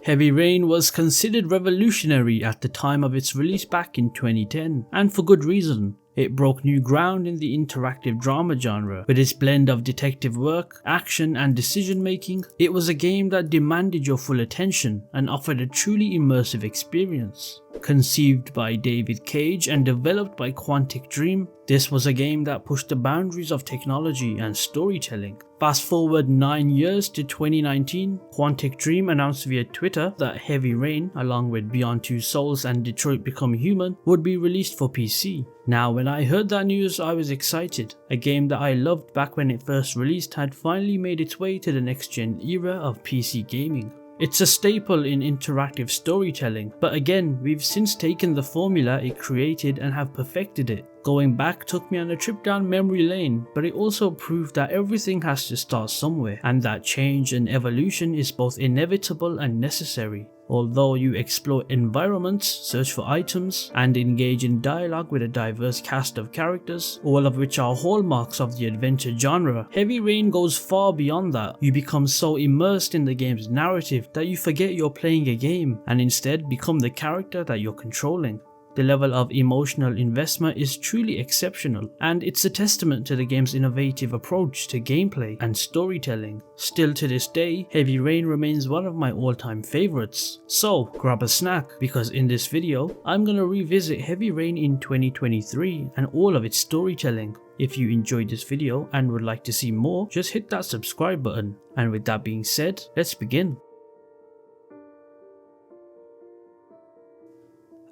Heavy Rain was considered revolutionary at the time of its release back in 2010, and for good reason. It broke new ground in the interactive drama genre. With its blend of detective work, action and decision making, it was a game that demanded your full attention and offered a truly immersive experience. Conceived by David Cage and developed by Quantic Dream, this was a game that pushed the boundaries of technology and storytelling. Fast forward 9 years to 2019, Quantic Dream announced via Twitter that Heavy Rain, along with Beyond Two Souls and Detroit Become Human, would be released for PC. Now when I heard that news, I was excited. A game that I loved back when it first released had finally made its way to the next gen era of PC gaming. It's a staple in interactive storytelling, but again, we've since taken the formula it created and have perfected it. Going back took me on a trip down memory lane, but it also proved that everything has to start somewhere, and that change and evolution is both inevitable and necessary. Although you explore environments, search for items, and engage in dialogue with a diverse cast of characters, all of which are hallmarks of the adventure genre, Heavy Rain goes far beyond that. You become so immersed in the game's narrative that you forget you're playing a game, and instead become the character that you're controlling. The level of emotional investment is truly exceptional, and it's a testament to the game's innovative approach to gameplay and storytelling. Still to this day, Heavy Rain remains one of my all-time favorites. So grab a snack, because in this video, I'm gonna revisit Heavy Rain in 2023 and all of its storytelling. If you enjoyed this video and would like to see more, just hit that subscribe button. And with that being said, let's begin.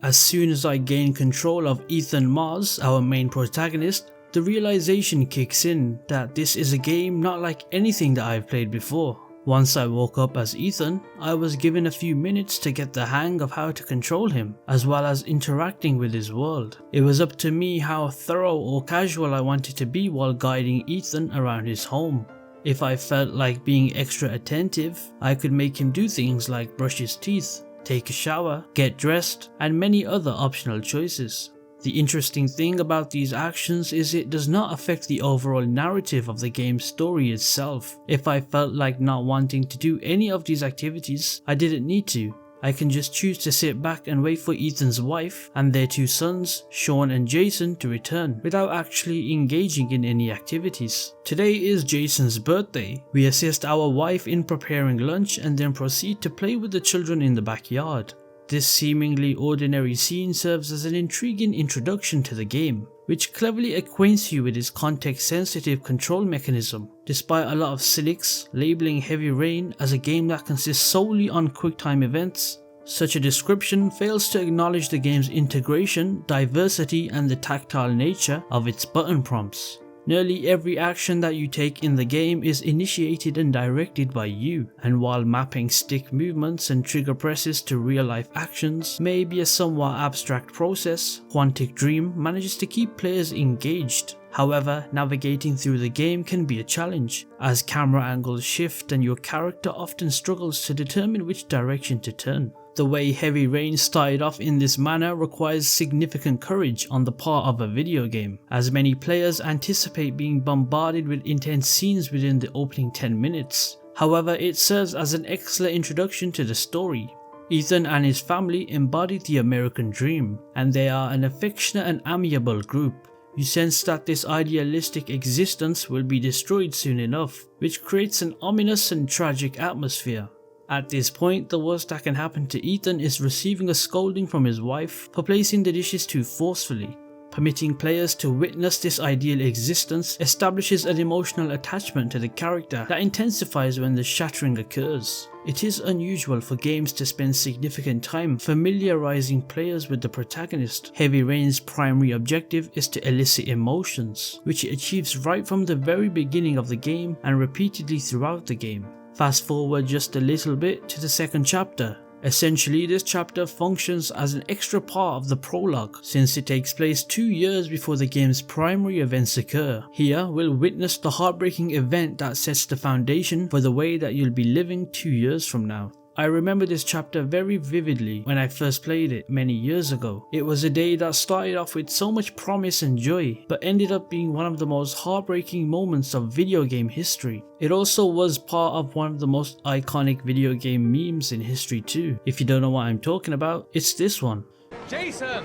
As soon as I gain control of Ethan Mars, our main protagonist, the realization kicks in that this is a game not like anything that I've played before. Once I woke up as Ethan, I was given a few minutes to get the hang of how to control him, as well as interacting with his world. It was up to me how thorough or casual I wanted to be while guiding Ethan around his home. If I felt like being extra attentive, I could make him do things like brush his teeth, take a shower, get dressed, and many other optional choices. The interesting thing about these actions is it does not affect the overall narrative of the game's story itself. If I felt like not wanting to do any of these activities, I didn't need to. I can just choose to sit back and wait for Ethan's wife and their two sons, Sean and Jason, to return without actually engaging in any activities. Today is Jason's birthday. We assist our wife in preparing lunch and then proceed to play with the children in the backyard. This seemingly ordinary scene serves as an intriguing introduction to the game, which cleverly acquaints you with its context-sensitive control mechanism, despite a lot of cynics labeling Heavy Rain as a game that consists solely on QuickTime events. Such a description fails to acknowledge the game's integration, diversity, and the tactile nature of its button prompts. Nearly every action that you take in the game is initiated and directed by you, and while mapping stick movements and trigger presses to real-life actions may be a somewhat abstract process, Quantic Dream manages to keep players engaged. However, navigating through the game can be a challenge, as camera angles shift and your character often struggles to determine which direction to turn. The way Heavy Rain started off in this manner requires significant courage on the part of a video game, as many players anticipate being bombarded with intense scenes within the opening 10 minutes. However, it serves as an excellent introduction to the story. Ethan and his family embody the American dream, and they are an affectionate and amiable group. You sense that this idealistic existence will be destroyed soon enough, which creates an ominous and tragic atmosphere. At this point, the worst that can happen to Ethan is receiving a scolding from his wife for placing the dishes too forcefully. Permitting players to witness this ideal existence establishes an emotional attachment to the character that intensifies when the shattering occurs. It is unusual for games to spend significant time familiarizing players with the protagonist. Heavy Rain's primary objective is to elicit emotions, which it achieves right from the very beginning of the game and repeatedly throughout the game. Fast forward just a little bit to the second chapter. Essentially, this chapter functions as an extra part of the prologue, since it takes place 2 years before the game's primary events occur. Here, we'll witness the heartbreaking event that sets the foundation for the way that you'll be living 2 years from now. I remember this chapter very vividly when I first played it many years ago. It was a day that started off with so much promise and joy, but ended up being one of the most heartbreaking moments of video game history. It also was part of one of the most iconic video game memes in history too. If you don't know what I'm talking about, it's this one. Jason!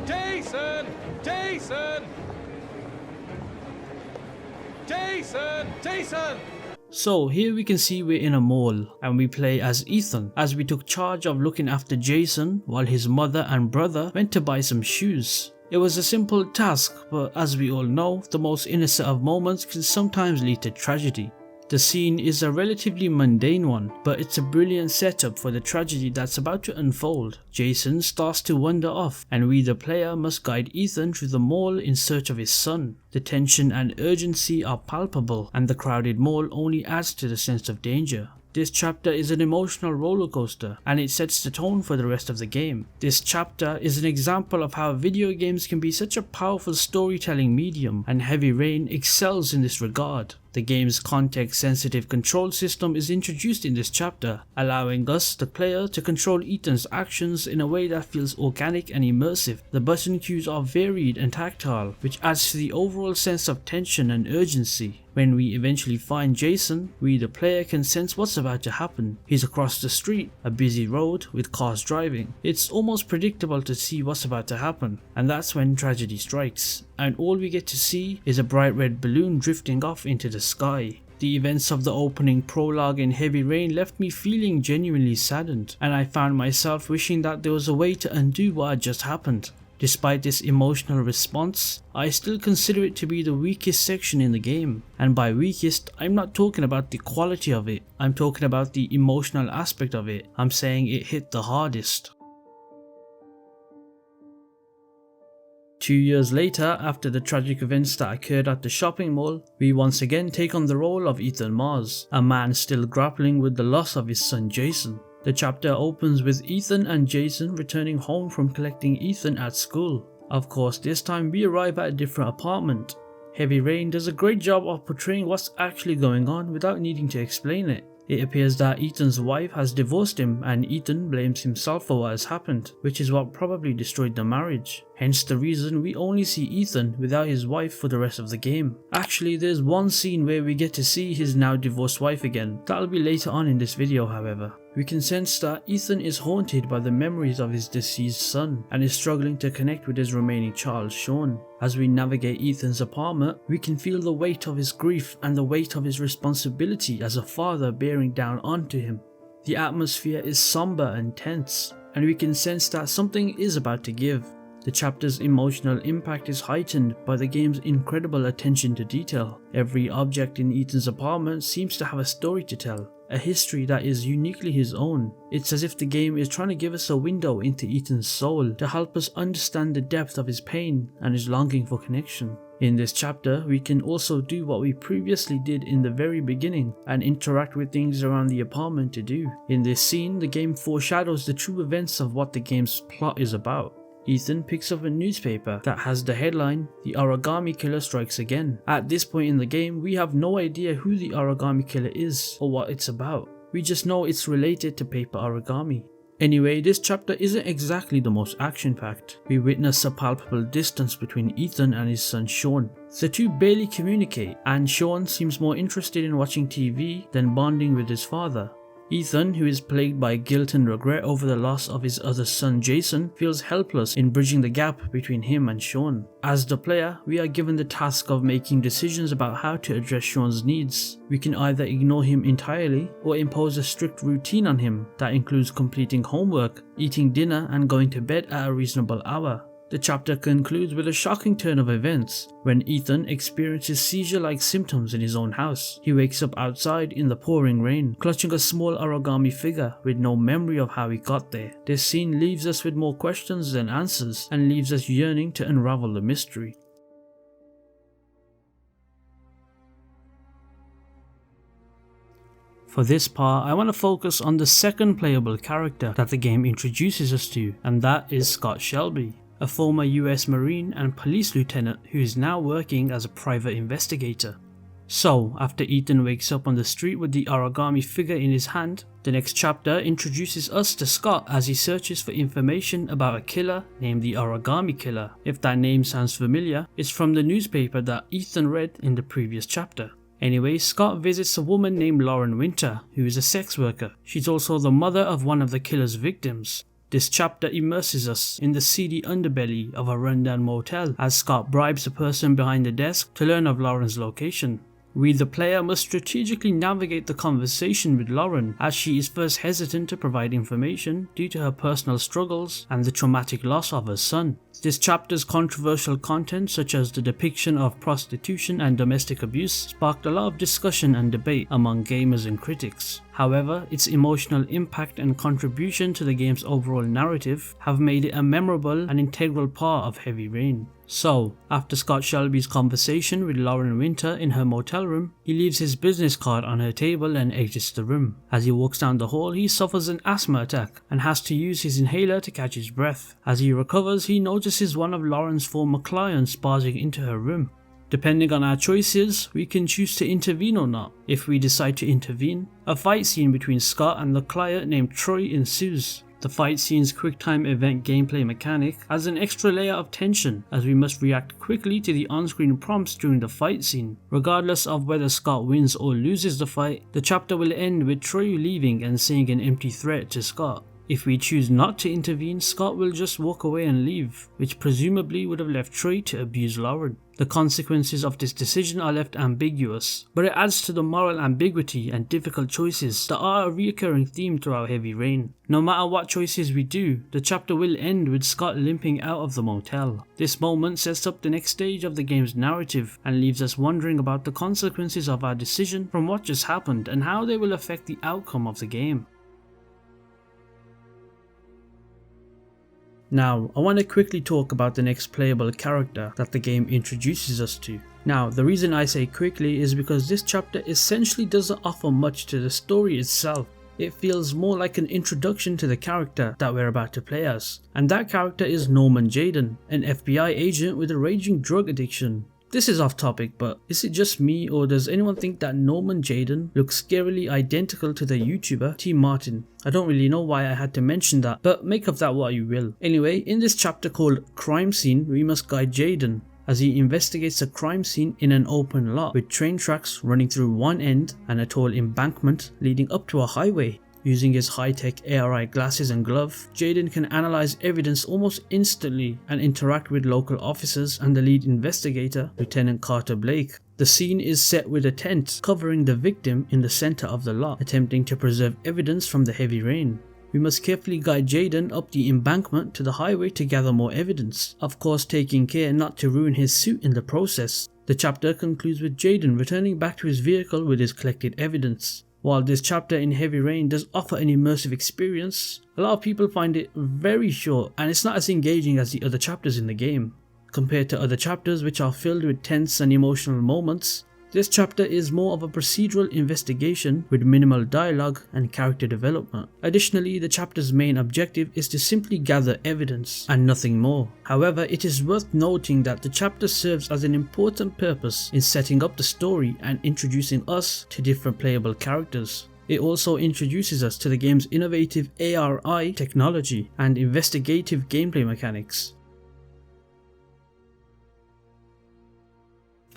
Jason! Jason! Jason! Jason! So here we can see we're in a mall and we play as Ethan, as we took charge of looking after Jason while his mother and brother went to buy some shoes. It was a simple task, but as we all know, the most innocent of moments can sometimes lead to tragedy. The scene is a relatively mundane one, but it's a brilliant setup for the tragedy that's about to unfold. Jason starts to wander off, and we the player must guide Ethan through the mall in search of his son. The tension and urgency are palpable, and the crowded mall only adds to the sense of danger. This chapter is an emotional roller coaster, and it sets the tone for the rest of the game. This chapter is an example of how video games can be such a powerful storytelling medium, and Heavy Rain excels in this regard. The game's context-sensitive control system is introduced in this chapter, allowing us, the player, to control Ethan's actions in a way that feels organic and immersive. The button cues are varied and tactile, which adds to the overall sense of tension and urgency. When we eventually find Jason, we the player can sense what's about to happen. He's across the street, a busy road with cars driving. It's almost predictable to see what's about to happen, and that's when tragedy strikes. And all we get to see is a bright red balloon drifting off into the sky. The events of the opening prologue in Heavy Rain left me feeling genuinely saddened, and I found myself wishing that there was a way to undo what had just happened. Despite this emotional response, I still consider it to be the weakest section in the game. And by weakest, I'm not talking about the quality of it, I'm talking about the emotional aspect of it. I'm saying it hit the hardest. 2 years later, after the tragic events that occurred at the shopping mall, we once again take on the role of Ethan Mars, a man still grappling with the loss of his son Jason. The chapter opens with Ethan and Jason returning home from collecting Ethan at school. Of course, this time we arrive at a different apartment. Heavy Rain does a great job of portraying what's actually going on without needing to explain it. It appears that Ethan's wife has divorced him and Ethan blames himself for what has happened, which is what probably destroyed the marriage. Hence the reason we only see Ethan without his wife for the rest of the game. Actually, there's one scene where we get to see his now divorced wife again. That'll be later on in this video, however. We can sense that Ethan is haunted by the memories of his deceased son and is struggling to connect with his remaining child Sean. As we navigate Ethan's apartment, we can feel the weight of his grief and the weight of his responsibility as a father bearing down onto him. The atmosphere is somber and tense, and we can sense that something is about to give. The chapter's emotional impact is heightened by the game's incredible attention to detail. Every object in Ethan's apartment seems to have a story to tell, a history that is uniquely his own. It's as if the game is trying to give us a window into Ethan's soul to help us understand the depth of his pain and his longing for connection. In this chapter, we can also do what we previously did in the very beginning and interact with things around the apartment to do. In this scene, the game foreshadows the true events of what the game's plot is about. Ethan picks up a newspaper that has the headline, "The Origami Killer Strikes Again." At this point in the game, we have no idea who the Origami Killer is or what it's about. We just know it's related to paper origami. Anyway, this chapter isn't exactly the most action-packed. We witness a palpable distance between Ethan and his son Sean. The two barely communicate, and Sean seems more interested in watching TV than bonding with his father. Ethan, who is plagued by guilt and regret over the loss of his other son Jason, feels helpless in bridging the gap between him and Sean. As the player, we are given the task of making decisions about how to address Sean's needs. We can either ignore him entirely or impose a strict routine on him that includes completing homework, eating dinner and going to bed at a reasonable hour. The chapter concludes with a shocking turn of events when Ethan experiences seizure-like symptoms in his own house. He wakes up outside in the pouring rain, clutching a small origami figure with no memory of how he got there. This scene leaves us with more questions than answers and leaves us yearning to unravel the mystery. For this part, I want to focus on the second playable character that the game introduces us to, and that is Scott Shelby, a former US Marine and police lieutenant who is now working as a private investigator. So, after Ethan wakes up on the street with the origami figure in his hand, the next chapter introduces us to Scott as he searches for information about a killer named the Origami Killer. If that name sounds familiar, it's from the newspaper that Ethan read in the previous chapter. Anyway, Scott visits a woman named Lauren Winter, who is a sex worker. She's also the mother of one of the killer's victims. This chapter immerses us in the seedy underbelly of a rundown motel as Scott bribes the person behind the desk to learn of Lauren's location. We the player must strategically navigate the conversation with Lauren as she is first hesitant to provide information due to her personal struggles and the traumatic loss of her son. This chapter's controversial content, such as the depiction of prostitution and domestic abuse, sparked a lot of discussion and debate among gamers and critics. However, its emotional impact and contribution to the game's overall narrative have made it a memorable and integral part of Heavy Rain. So, after Scott Shelby's conversation with Lauren Winter in her motel room, he leaves his business card on her table and exits the room. As he walks down the hall, he suffers an asthma attack and has to use his inhaler to catch his breath. As he recovers, he notices one of Lauren's former clients barging into her room. Depending on our choices, we can choose to intervene or not. If we decide to intervene, a fight scene between Scott and the client named Troy ensues. The fight scene's QuickTime event gameplay mechanic adds an extra layer of tension as we must react quickly to the on-screen prompts during the fight scene. Regardless of whether Scott wins or loses the fight, the chapter will end with Troy leaving and saying an empty threat to Scott. If we choose not to intervene, Scott will just walk away and leave, which presumably would have left Troy to abuse Lauren. The consequences of this decision are left ambiguous, but it adds to the moral ambiguity and difficult choices that are a recurring theme throughout Heavy Rain. No matter what choices we do, the chapter will end with Scott limping out of the motel. This moment sets up the next stage of the game's narrative and leaves us wondering about the consequences of our decision from what just happened and how they will affect the outcome of the game. Now, I want to quickly talk about the next playable character that the game introduces us to. Now, the reason I say quickly is because this chapter essentially doesn't offer much to the story itself. It feels more like an introduction to the character that we're about to play as, and that character is Norman Jayden, an FBI agent with a raging drug addiction. This is off topic, but is it just me or does anyone think that Norman Jayden looks scarily identical to the YouTuber T Martin? I don't really know why I had to mention that, but make of that what you will. Anyway, in this chapter called Crime Scene, we must guide Jayden as he investigates a crime scene in an open lot with train tracks running through one end and a tall embankment leading up to a highway. Using his high-tech ARI glasses and glove, Jayden can analyze evidence almost instantly and interact with local officers and the lead investigator, Lieutenant Carter Blake. The scene is set with a tent covering the victim in the center of the lot, attempting to preserve evidence from the heavy rain. We must carefully guide Jayden up the embankment to the highway to gather more evidence, of course taking care not to ruin his suit in the process. The chapter concludes with Jayden returning back to his vehicle with his collected evidence. While this chapter in Heavy Rain does offer an immersive experience, a lot of people find it very short and it's not as engaging as the other chapters in the game. Compared to other chapters which are filled with tense and emotional moments, this chapter is more of a procedural investigation with minimal dialogue and character development. Additionally, the chapter's main objective is to simply gather evidence and nothing more. However, it is worth noting that the chapter serves as an important purpose in setting up the story and introducing us to different playable characters. It also introduces us to the game's innovative ARI technology and investigative gameplay mechanics.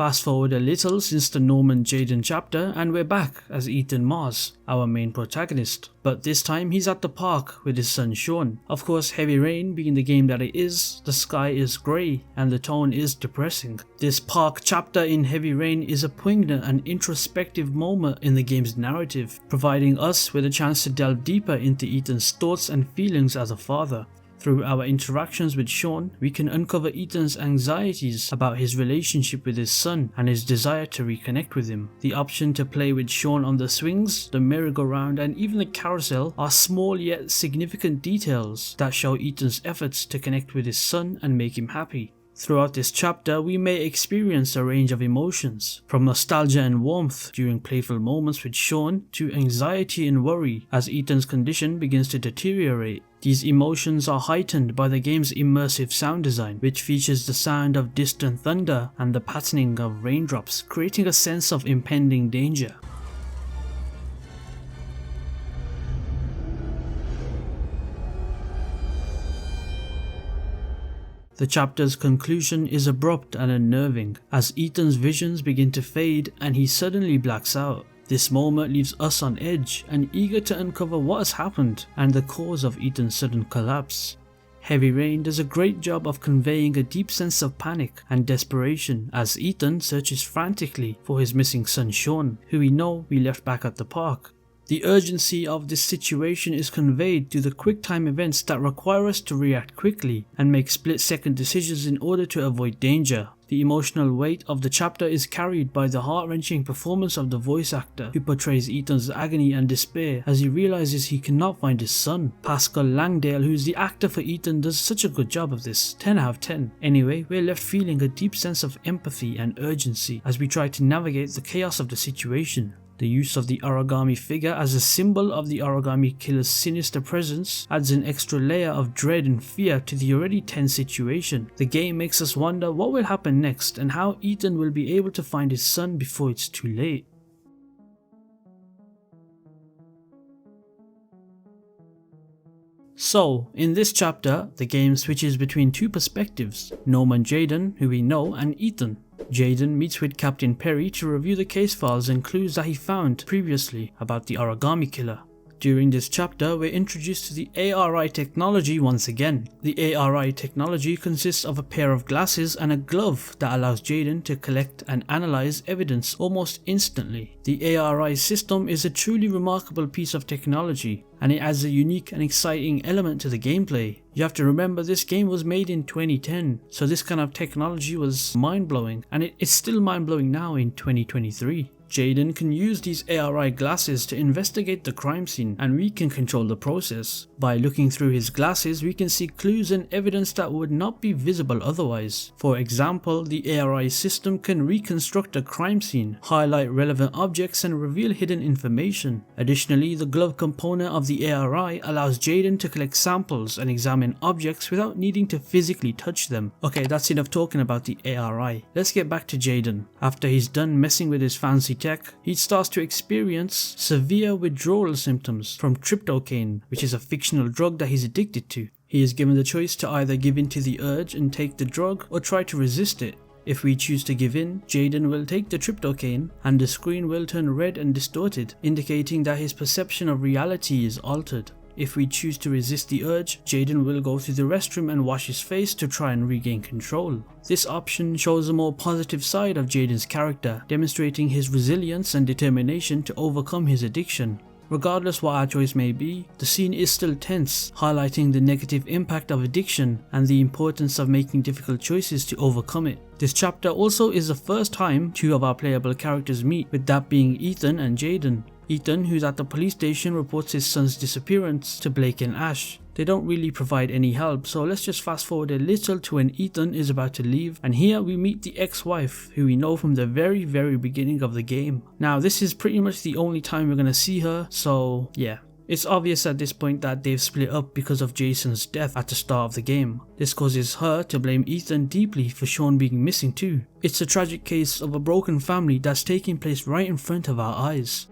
Fast forward a little since the Norman Jayden chapter and we're back as Ethan Mars, our main protagonist. But this time he's at the park with his son Sean. Of course, Heavy Rain being the game that it is, the sky is grey and the tone is depressing. This park chapter in Heavy Rain is a poignant and introspective moment in the game's narrative, providing us with a chance to delve deeper into Ethan's thoughts and feelings as a father. Through our interactions with Sean, we can uncover Ethan's anxieties about his relationship with his son and his desire to reconnect with him. The option to play with Sean on the swings, the merry-go-round and even the carousel are small yet significant details that show Ethan's efforts to connect with his son and make him happy. Throughout this chapter, we may experience a range of emotions, from nostalgia and warmth during playful moments with Sean to anxiety and worry as Ethan's condition begins to deteriorate. These emotions are heightened by the game's immersive sound design, which features the sound of distant thunder and the patterning of raindrops, creating a sense of impending danger. The chapter's conclusion is abrupt and unnerving, as Ethan's visions begin to fade and he suddenly blacks out. This moment leaves us on edge and eager to uncover what has happened and the cause of Ethan's sudden collapse. Heavy Rain does a great job of conveying a deep sense of panic and desperation as Ethan searches frantically for his missing son Sean, who we know we left back at the park. The urgency of this situation is conveyed through the quick time events that require us to react quickly and make split-second decisions in order to avoid danger. The emotional weight of the chapter is carried by the heart-wrenching performance of the voice actor who portrays Ethan's agony and despair as he realizes he cannot find his son. Pascal Langdale, who's the actor for Ethan, does such a good job of this, 10 out of 10. Anyway, we're left feeling a deep sense of empathy and urgency as we try to navigate the chaos of the situation. The use of the origami figure as a symbol of the origami killer's sinister presence adds an extra layer of dread and fear to the already tense situation. The game makes us wonder what will happen next and how Ethan will be able to find his son before it's too late. So, in this chapter, the game switches between two perspectives, Norman Jayden, who we know, and Ethan. Jayden meets with Captain Perry to review the case files and clues that he found previously about the origami killer. During this chapter, we're introduced to the ARI technology once again. The ARI technology consists of a pair of glasses and a glove that allows Jayden to collect and analyze evidence almost instantly. The ARI system is a truly remarkable piece of technology, and it adds a unique and exciting element to the gameplay. You have to remember this game was made in 2010, so this kind of technology was mind-blowing, and it's still mind-blowing now in 2023. Jayden can use these ARI glasses to investigate the crime scene, and we can control the process. By looking through his glasses, we can see clues and evidence that would not be visible otherwise. For example, the ARI system can reconstruct a crime scene, highlight relevant objects and reveal hidden information. Additionally, the glove component of the ARI allows Jayden to collect samples and examine objects without needing to physically touch them. Okay, that's enough talking about the ARI. Let's get back to Jayden. After he's done messing with his fancy tech, he starts to experience severe withdrawal symptoms from tryptocane, which is a fictional drug that he's addicted to. He is given the choice to either give in to the urge and take the drug or try to resist it. If we choose to give in, Jayden will take the tryptocane and the screen will turn red and distorted, indicating that his perception of reality is altered. If we choose to resist the urge, Jayden will go to the restroom and wash his face to try and regain control. This option shows a more positive side of Jayden's character, demonstrating his resilience and determination to overcome his addiction. Regardless what our choice may be, the scene is still tense, highlighting the negative impact of addiction and the importance of making difficult choices to overcome it. This chapter also is the first time two of our playable characters meet, with that being Ethan and Jayden. Ethan, who's at the police station, reports his son's disappearance to Blake and Ash. They don't really provide any help, so let's just fast forward a little to when Ethan is about to leave, and here we meet the ex-wife, who we know from the very beginning of the game. Now this is pretty much the only time we're gonna see her, so yeah. It's obvious at this point that they've split up because of Jason's death at the start of the game. This causes her to blame Ethan deeply for Sean being missing too. It's a tragic case of a broken family that's taking place right in front of our eyes.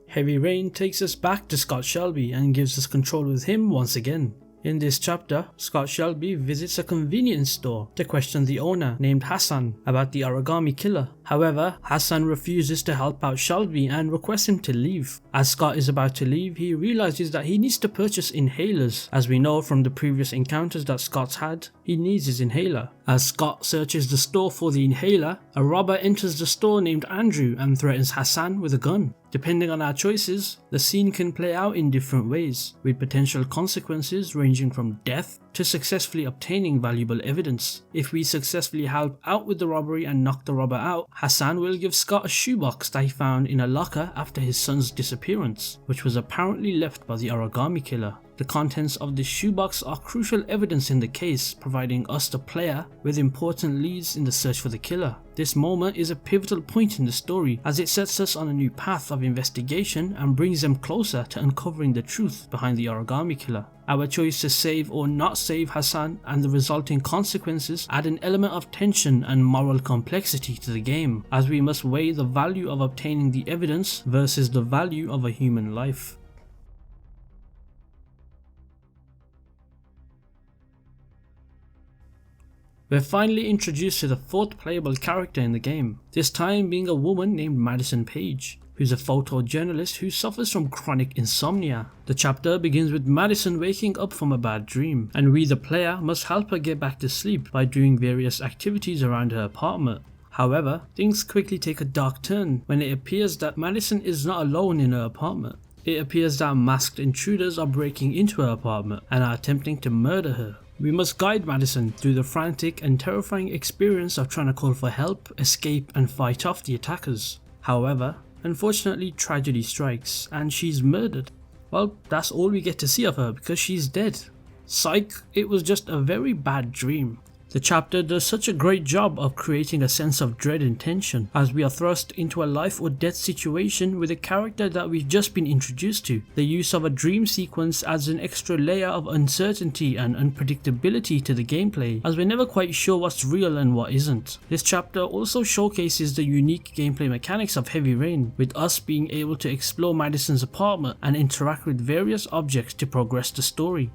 Heavy Rain takes us back to Scott Shelby and gives us control with him once again. In this chapter, Scott Shelby visits a convenience store to question the owner, named Hassan, about the origami killer. However, Hassan refuses to help out Shelby and requests him to leave. As Scott is about to leave, he realizes that he needs to purchase inhalers. As we know from the previous encounters that Scott's had, he needs his inhaler. As Scott searches the store for the inhaler, a robber enters the store named Andrew and threatens Hassan with a gun. Depending on our choices, the scene can play out in different ways, with potential consequences ranging from death to successfully obtaining valuable evidence. If we successfully help out with the robbery and knock the robber out, Hassan will give Scott a shoebox that he found in a locker after his son's disappearance, which was apparently left by the origami killer. The contents of this shoebox are crucial evidence in the case, providing us the player with important leads in the search for the killer. This moment is a pivotal point in the story as it sets us on a new path of investigation and brings them closer to uncovering the truth behind the Origami killer. Our choice to save or not save Hassan and the resulting consequences add an element of tension and moral complexity to the game, as we must weigh the value of obtaining the evidence versus the value of a human life. We're finally introduced to the fourth playable character in the game, this time being a woman named Maddison Paige, who's a photojournalist who suffers from chronic insomnia. The chapter begins with Maddison waking up from a bad dream, and we the player must help her get back to sleep by doing various activities around her apartment. However, things quickly take a dark turn when it appears that Maddison is not alone in her apartment. It appears that masked intruders are breaking into her apartment and are attempting to murder her. We must guide Maddison through the frantic and terrifying experience of trying to call for help, escape and fight off the attackers. However, unfortunately tragedy strikes and she's murdered. Well, that's all we get to see of her because she's dead. Psych, it was just a very bad dream. The chapter does such a great job of creating a sense of dread and tension as we are thrust into a life or death situation with a character that we've just been introduced to. The use of a dream sequence adds an extra layer of uncertainty and unpredictability to the gameplay, as we're never quite sure what's real and what isn't. This chapter also showcases the unique gameplay mechanics of Heavy Rain, with us being able to explore Maddison's apartment and interact with various objects to progress the story.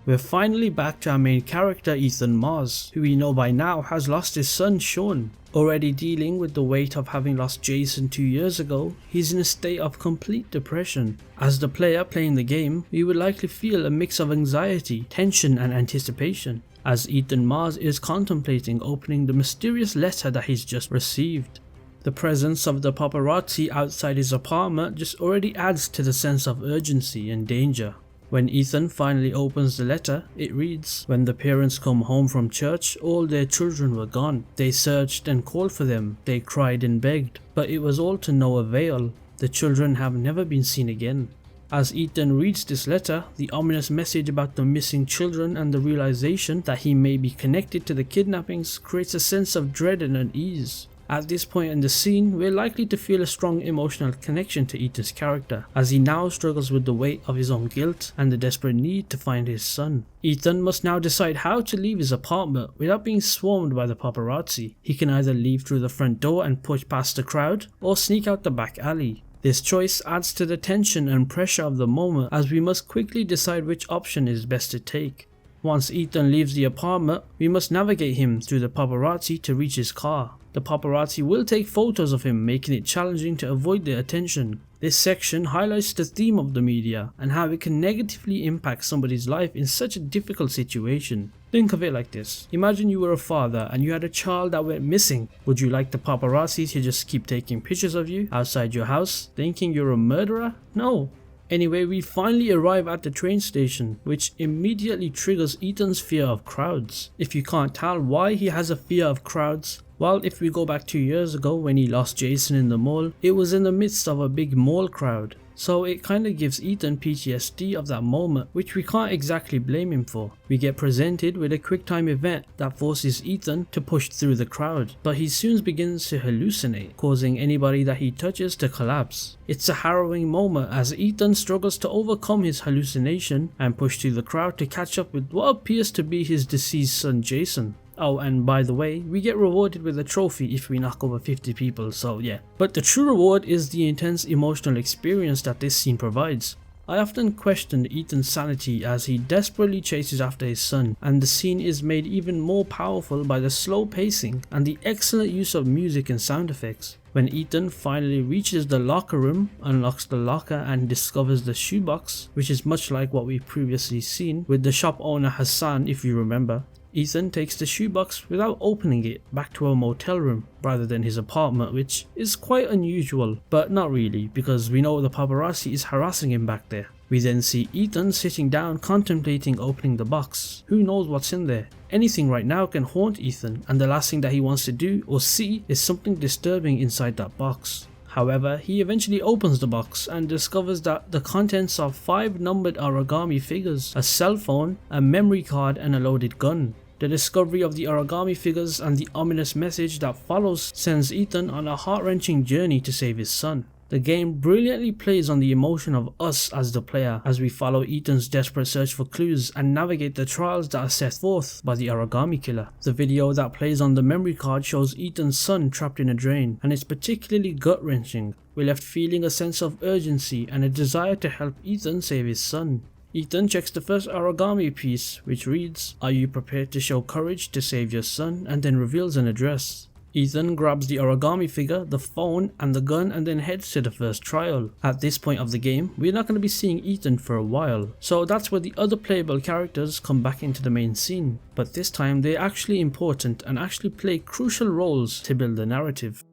We're finally back to our main character Ethan Mars, who we know by now has lost his son Sean. Already dealing with the weight of having lost Jason 2 years ago, he's in a state of complete depression. As the player playing the game, we would likely feel a mix of anxiety, tension and anticipation, as Ethan Mars is contemplating opening the mysterious letter that he's just received. The presence of the paparazzi outside his apartment just already adds to the sense of urgency and danger. When Ethan finally opens the letter, it reads, "When the parents come home from church, all their children were gone. They searched and called for them. They cried and begged, but it was all to no avail. The children have never been seen again." As Ethan reads this letter, the ominous message about the missing children and the realization that he may be connected to the kidnappings creates a sense of dread and unease. At this point in the scene, we're likely to feel a strong emotional connection to Ethan's character, as he now struggles with the weight of his own guilt and the desperate need to find his son. Ethan must now decide how to leave his apartment without being swarmed by the paparazzi. He can either leave through the front door and push past the crowd, or sneak out the back alley. This choice adds to the tension and pressure of the moment, as we must quickly decide which option is best to take. Once Ethan leaves the apartment, we must navigate him through the paparazzi to reach his car. The paparazzi will take photos of him, making it challenging to avoid their attention. This section highlights the theme of the media and how it can negatively impact somebody's life in such a difficult situation. Think of it like this. Imagine you were a father and you had a child that went missing. Would you like the paparazzi to just keep taking pictures of you outside your house, thinking you're a murderer? No. Anyway, we finally arrive at the train station, which immediately triggers Ethan's fear of crowds. If you can't tell why he has a fear of crowds, well, if we go back 2 years ago when he lost Jason in the mall, it was in the midst of a big mall crowd. So it kinda gives Ethan PTSD of that moment, which we can't exactly blame him for. We get presented with a quick time event that forces Ethan to push through the crowd, but he soon begins to hallucinate, causing anybody that he touches to collapse. It's a harrowing moment as Ethan struggles to overcome his hallucination and push through the crowd to catch up with what appears to be his deceased son Jason. Oh, and by the way, we get rewarded with a trophy if we knock over 50 people, so yeah. But the true reward is the intense emotional experience that this scene provides. I often questioned Ethan's sanity as he desperately chases after his son, and the scene is made even more powerful by the slow pacing and the excellent use of music and sound effects. When Ethan finally reaches the locker room, unlocks the locker and discovers the shoebox, which is much like what we've previously seen with the shop owner Hassan if you remember, Ethan takes the shoebox without opening it back to a motel room rather than his apartment, which is quite unusual, but not really because we know the paparazzi is harassing him back there. We then see Ethan sitting down contemplating opening the box. Who knows what's in there? Anything right now can haunt Ethan, and the last thing that he wants to do or see is something disturbing inside that box. However, he eventually opens the box and discovers that the contents are 5 numbered origami figures, a cell phone, a memory card and a loaded gun. The discovery of the origami figures and the ominous message that follows sends Ethan on a heart-wrenching journey to save his son. The game brilliantly plays on the emotion of us as the player as we follow Ethan's desperate search for clues and navigate the trials that are set forth by the origami killer. The video that plays on the memory card shows Ethan's son trapped in a drain, and it's particularly gut-wrenching. We're left feeling a sense of urgency and a desire to help Ethan save his son. Ethan checks the first origami piece, which reads, "Are you prepared to show courage to save your son?" and then reveals an address. Ethan grabs the origami figure, the phone and the gun and then heads to the first trial. At this point of the game, we're not going to be seeing Ethan for a while, so that's where the other playable characters come back into the main scene. But this time they're actually important and actually play crucial roles to build the narrative.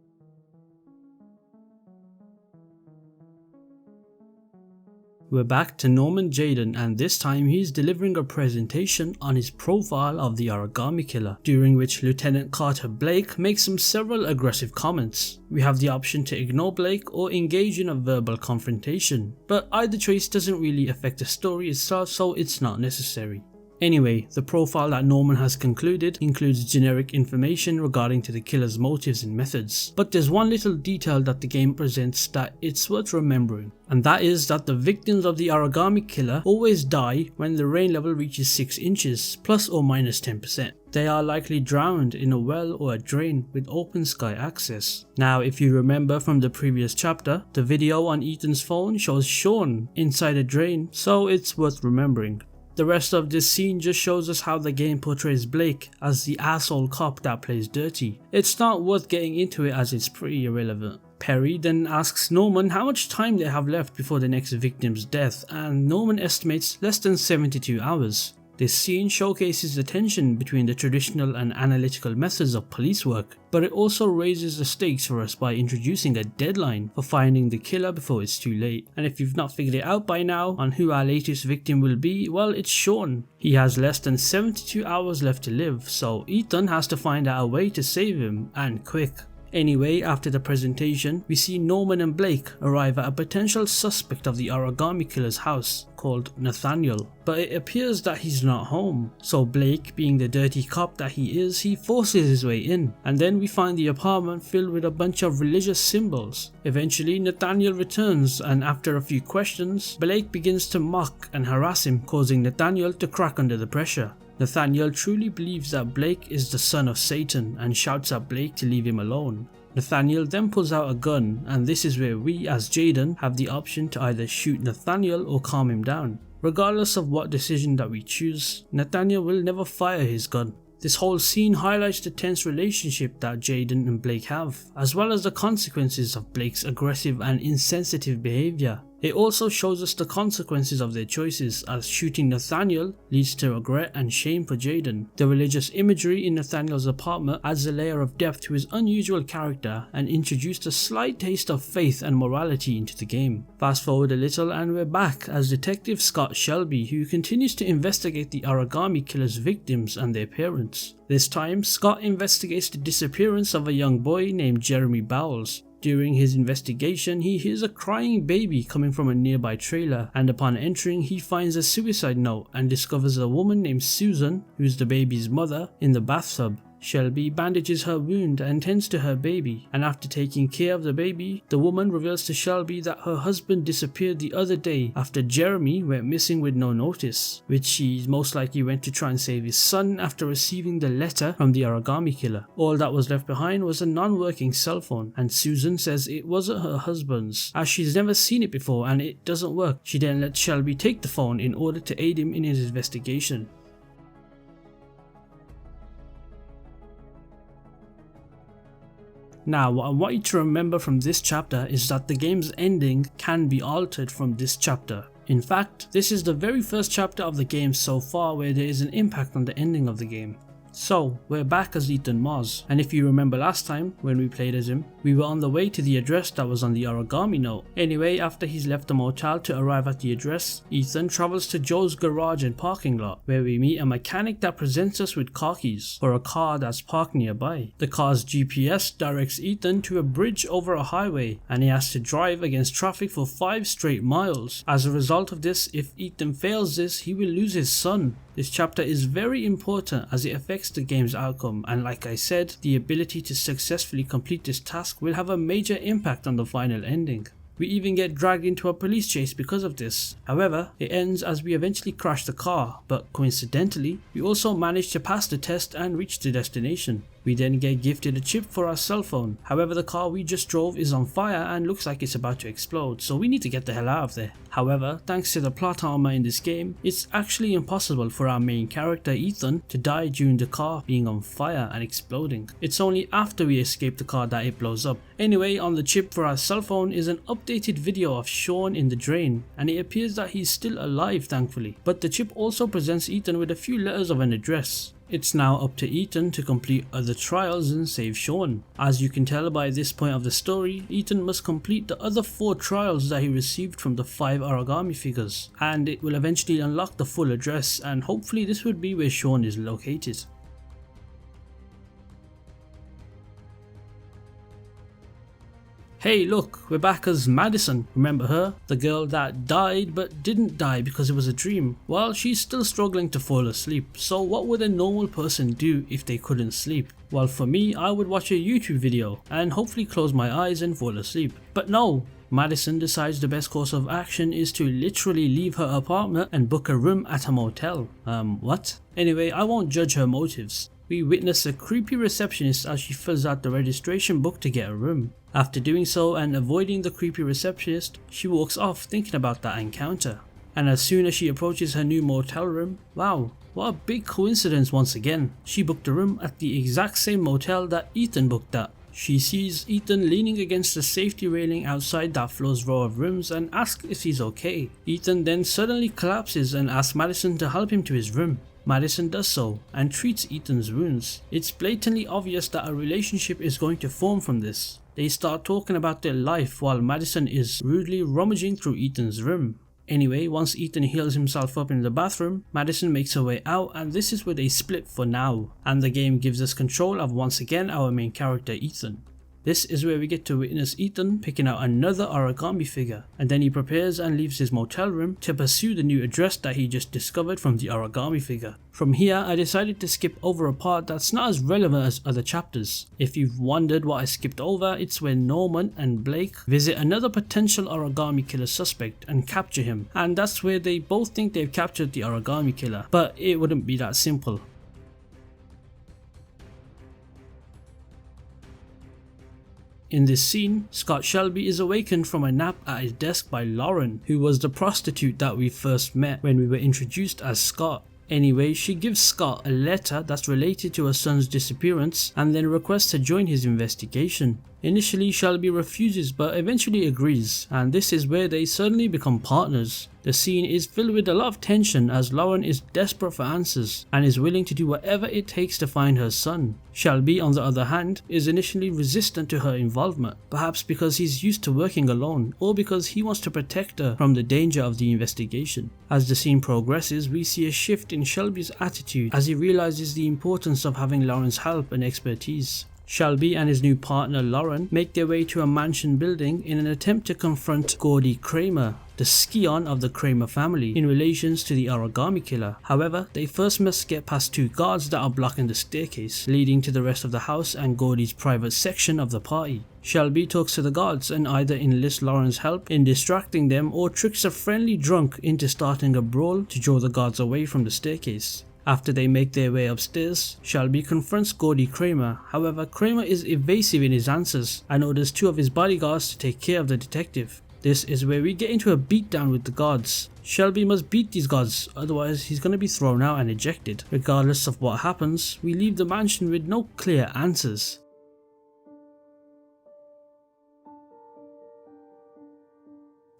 We're back to Norman Jayden, and this time he's delivering a presentation on his profile of the origami killer, during which Lieutenant Carter Blake makes some several aggressive comments. We have the option to ignore Blake or engage in a verbal confrontation, but either choice doesn't really affect the story itself, so it's not necessary. Anyway, the profile that Norman has concluded includes generic information regarding to the killer's motives and methods, but there's one little detail that the game presents that it's worth remembering, and that is that the victims of the origami killer always die when the rain level reaches 6 inches, plus or minus 10%. They are likely drowned in a well or a drain with open sky access. Now, if you remember from the previous chapter, the video on Ethan's phone shows Sean inside a drain, so it's worth remembering. The rest of this scene just shows us how the game portrays Blake as the asshole cop that plays dirty. It's not worth getting into it as it's pretty irrelevant. Perry then asks Norman how much time they have left before the next victim's death, and Norman estimates less than 72 hours. This scene showcases the tension between the traditional and analytical methods of police work, but it also raises the stakes for us by introducing a deadline for finding the killer before it's too late. And if you've not figured it out by now on who our latest victim will be, well, it's Sean. He has less than 72 hours left to live, so Ethan has to find out a way to save him, and quick. Anyway, after the presentation, we see Norman and Blake arrive at a potential suspect of the origami killer's house called Nathaniel, but it appears that he's not home. So Blake, being the dirty cop that he is, he forces his way in, and then we find the apartment filled with a bunch of religious symbols. Eventually, Nathaniel returns, and after a few questions, Blake begins to mock and harass him, causing Nathaniel to crack under the pressure. Nathaniel truly believes that Blake is the son of Satan and shouts at Blake to leave him alone. Nathaniel then pulls out a gun, and this is where we as Jayden have the option to either shoot Nathaniel or calm him down. Regardless of what decision that we choose, Nathaniel will never fire his gun. This whole scene highlights the tense relationship that Jayden and Blake have, as well as the consequences of Blake's aggressive and insensitive behaviour. It also shows us the consequences of their choices, as shooting Nathaniel leads to regret and shame for Jayden. The religious imagery in Nathaniel's apartment adds a layer of depth to his unusual character and introduced a slight taste of faith and morality into the game. Fast forward a little and we're back as Detective Scott Shelby, who continues to investigate the origami killer's victims and their parents. This time, Scott investigates the disappearance of a young boy named Jeremy Bowles. During his investigation, he hears a crying baby coming from a nearby trailer, and upon entering he finds a suicide note and discovers a woman named Susan, who's the baby's mother, in the bathtub. Shelby bandages her wound and tends to her baby, and after taking care of the baby, the woman reveals to Shelby that her husband disappeared the other day after Jeremy went missing with no notice, which she most likely went to try and save his son after receiving the letter from the origami killer. All that was left behind was a non-working cell phone, and Susan says it wasn't her husband's, as she's never seen it before and it doesn't work. She then lets Shelby take the phone in order to aid him in his investigation. Now, what I want you to remember from this chapter is that the game's ending can be altered from this chapter. In fact, this is the very first chapter of the game so far where there is an impact on the ending of the game. So, we're back as Ethan Mars, and if you remember last time when we played as him, we were on the way to the address that was on the Origami note. Anyway, after he's left the motel to arrive at the address, Ethan travels to Joe's garage and parking lot, where we meet a mechanic that presents us with car keys for a car that's parked nearby. The car's GPS directs Ethan to a bridge over a highway, and he has to drive against traffic for 5 straight miles. As a result of this, if Ethan fails this, he will lose his son. This chapter is very important as it affects the game's outcome, and like I said, the ability to successfully complete this task will have a major impact on the final ending. We even get dragged into a police chase because of this. However, it ends as we eventually crash the car, but coincidentally, we also manage to pass the test and reach the destination. We then get gifted a chip for our cell phone. However, the car we just drove is on fire and looks like it's about to explode, so we need to get the hell out of there. However, thanks to the plot armor in this game, it's actually impossible for our main character Ethan to die during the car being on fire and exploding. It's only after we escape the car that it blows up. Anyway, on the chip for our cell phone is an updated video of Sean in the drain, and it appears that he's still alive thankfully. But the chip also presents Ethan with a few letters of an address. It's now up to Ethan to complete other trials and save Sean. As you can tell by this point of the story, Ethan must complete the other 4 trials that he received from the 5 Origami figures, and it will eventually unlock the full address, and hopefully this would be where Sean is located. Hey look, we're back as Maddison. Remember her? The girl that died but didn't die because it was a dream. Well, she's still struggling to fall asleep, so what would a normal person do if they couldn't sleep? Well, for me, I would watch a YouTube video and hopefully close my eyes and fall asleep. But no! Maddison decides the best course of action is to literally leave her apartment and book a room at a motel. What? Anyway, I won't judge her motives. We witness a creepy receptionist as she fills out the registration book to get a room. After doing so and avoiding the creepy receptionist, she walks off thinking about that encounter. And as soon as she approaches her new motel room, wow, what a big coincidence once again. She booked a room at the exact same motel that Ethan booked at. She sees Ethan leaning against the safety railing outside that floor's row of rooms and asks if he's okay. Ethan then suddenly collapses and asks Maddison to help him to his room. Maddison does so and treats Ethan's wounds. It's blatantly obvious that a relationship is going to form from this. They start talking about their life while Maddison is rudely rummaging through Ethan's room. Anyway, once Ethan heals himself up in the bathroom, Maddison makes her way out, and this is where they split for now, and the game gives us control of once again our main character Ethan. This is where we get to witness Ethan picking out another Origami figure, and then he prepares and leaves his motel room to pursue the new address that he just discovered from the Origami figure. From here, I decided to skip over a part that's not as relevant as other chapters. If you've wondered what I skipped over, it's when Norman and Blake visit another potential Origami killer suspect and capture him, and that's where they both think they've captured the Origami killer, but it wouldn't be that simple. In this scene, Scott Shelby is awakened from a nap at his desk by Lauren, who was the prostitute that we first met when we were introduced as Scott. Anyway, she gives Scott a letter that's related to her son's disappearance and then requests to join his investigation. Initially, Shelby refuses but eventually agrees, and this is where they suddenly become partners. The scene is filled with a lot of tension as Lauren is desperate for answers and is willing to do whatever it takes to find her son. Shelby, on the other hand, is initially resistant to her involvement, perhaps because he's used to working alone or because he wants to protect her from the danger of the investigation. As the scene progresses, we see a shift in Shelby's attitude as he realizes the importance of having Lauren's help and expertise. Shelby and his new partner Lauren make their way to a mansion building in an attempt to confront Gordy Kramer, the scion of the Kramer family, in relations to the Origami killer. However, they first must get past 2 guards that are blocking the staircase leading to the rest of the house and Gordy's private section of the party. Shelby talks to the guards and either enlists Lauren's help in distracting them or tricks a friendly drunk into starting a brawl to draw the guards away from the staircase. After they make their way upstairs, Shelby confronts Gordy Kramer. However, Kramer is evasive in his answers and orders 2 of his bodyguards to take care of the detective. This is where we get into a beatdown with the guards. Shelby must beat these guards, otherwise he's going to be thrown out and ejected. Regardless of what happens, we leave the mansion with no clear answers.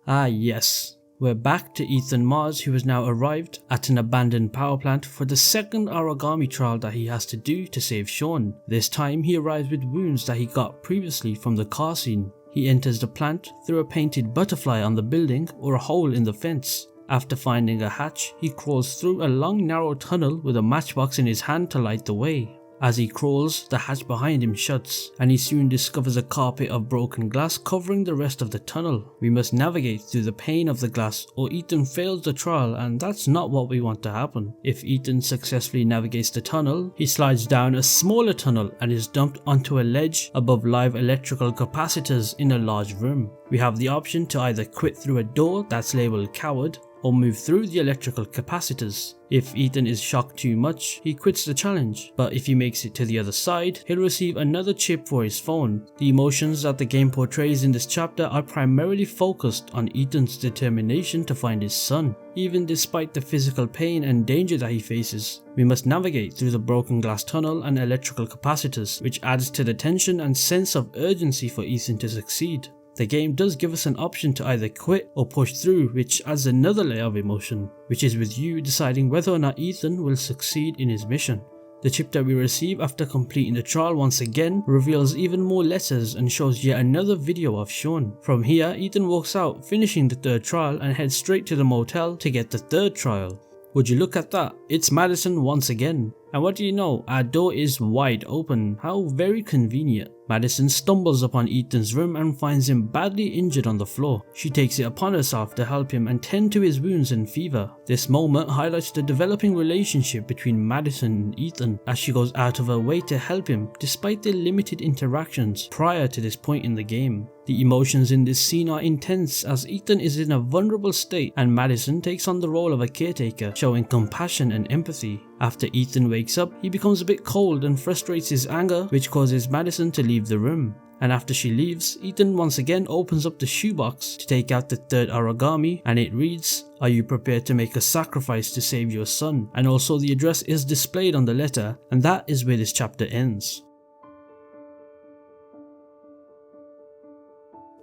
Ah yes, We're back to Ethan Mars, who has now arrived at an abandoned power plant for the second origami trial that he has to do to save Sean. This time he arrives with wounds that he got previously from the car scene. He enters the plant through a painted butterfly on the building or a hole in the fence. After finding a hatch, he crawls through a long narrow tunnel with a matchbox in his hand to light the way. As he crawls, the hatch behind him shuts, and he soon discovers a carpet of broken glass covering the rest of the tunnel. We must navigate through the pane of the glass or Ethan fails the trial, and that's not what we want to happen. If Ethan successfully navigates the tunnel, he slides down a smaller tunnel and is dumped onto a ledge above live electrical capacitors in a large room. We have the option to either quit through a door that's labelled coward, or move through the electrical capacitors. If Ethan is shocked too much, he quits the challenge, but if he makes it to the other side, he'll receive another chip for his phone. The emotions that the game portrays in this chapter are primarily focused on Ethan's determination to find his son, even despite the physical pain and danger that he faces. We must navigate through the broken glass tunnel and electrical capacitors, which adds to the tension and sense of urgency for Ethan to succeed. The game does give us an option to either quit or push through, which adds another layer of emotion, which is with you deciding whether or not Ethan will succeed in his mission. The chip that we receive after completing the trial once again reveals even more letters and shows yet another video of Sean. From here, Ethan walks out, finishing the third trial, and heads straight to the motel to get the third trial. Would you look at that? It's Maddison once again. And what do you know, our door is wide open. How very convenient. Maddison stumbles upon Ethan's room and finds him badly injured on the floor. She takes it upon herself to help him and tend to his wounds and fever. This moment highlights the developing relationship between Maddison and Ethan, as she goes out of her way to help him despite their limited interactions prior to this point in the game. The emotions in this scene are intense as Ethan is in a vulnerable state and Maddison takes on the role of a caretaker, showing compassion and empathy. After Ethan wakes up, he becomes a bit cold and frustrates his anger, which causes Maddison to leave the room. And after she leaves, Ethan once again opens up the shoebox to take out the third origami, and it reads, "Are you prepared to make a sacrifice to save your son?" And also the address is displayed on the letter, and that is where this chapter ends.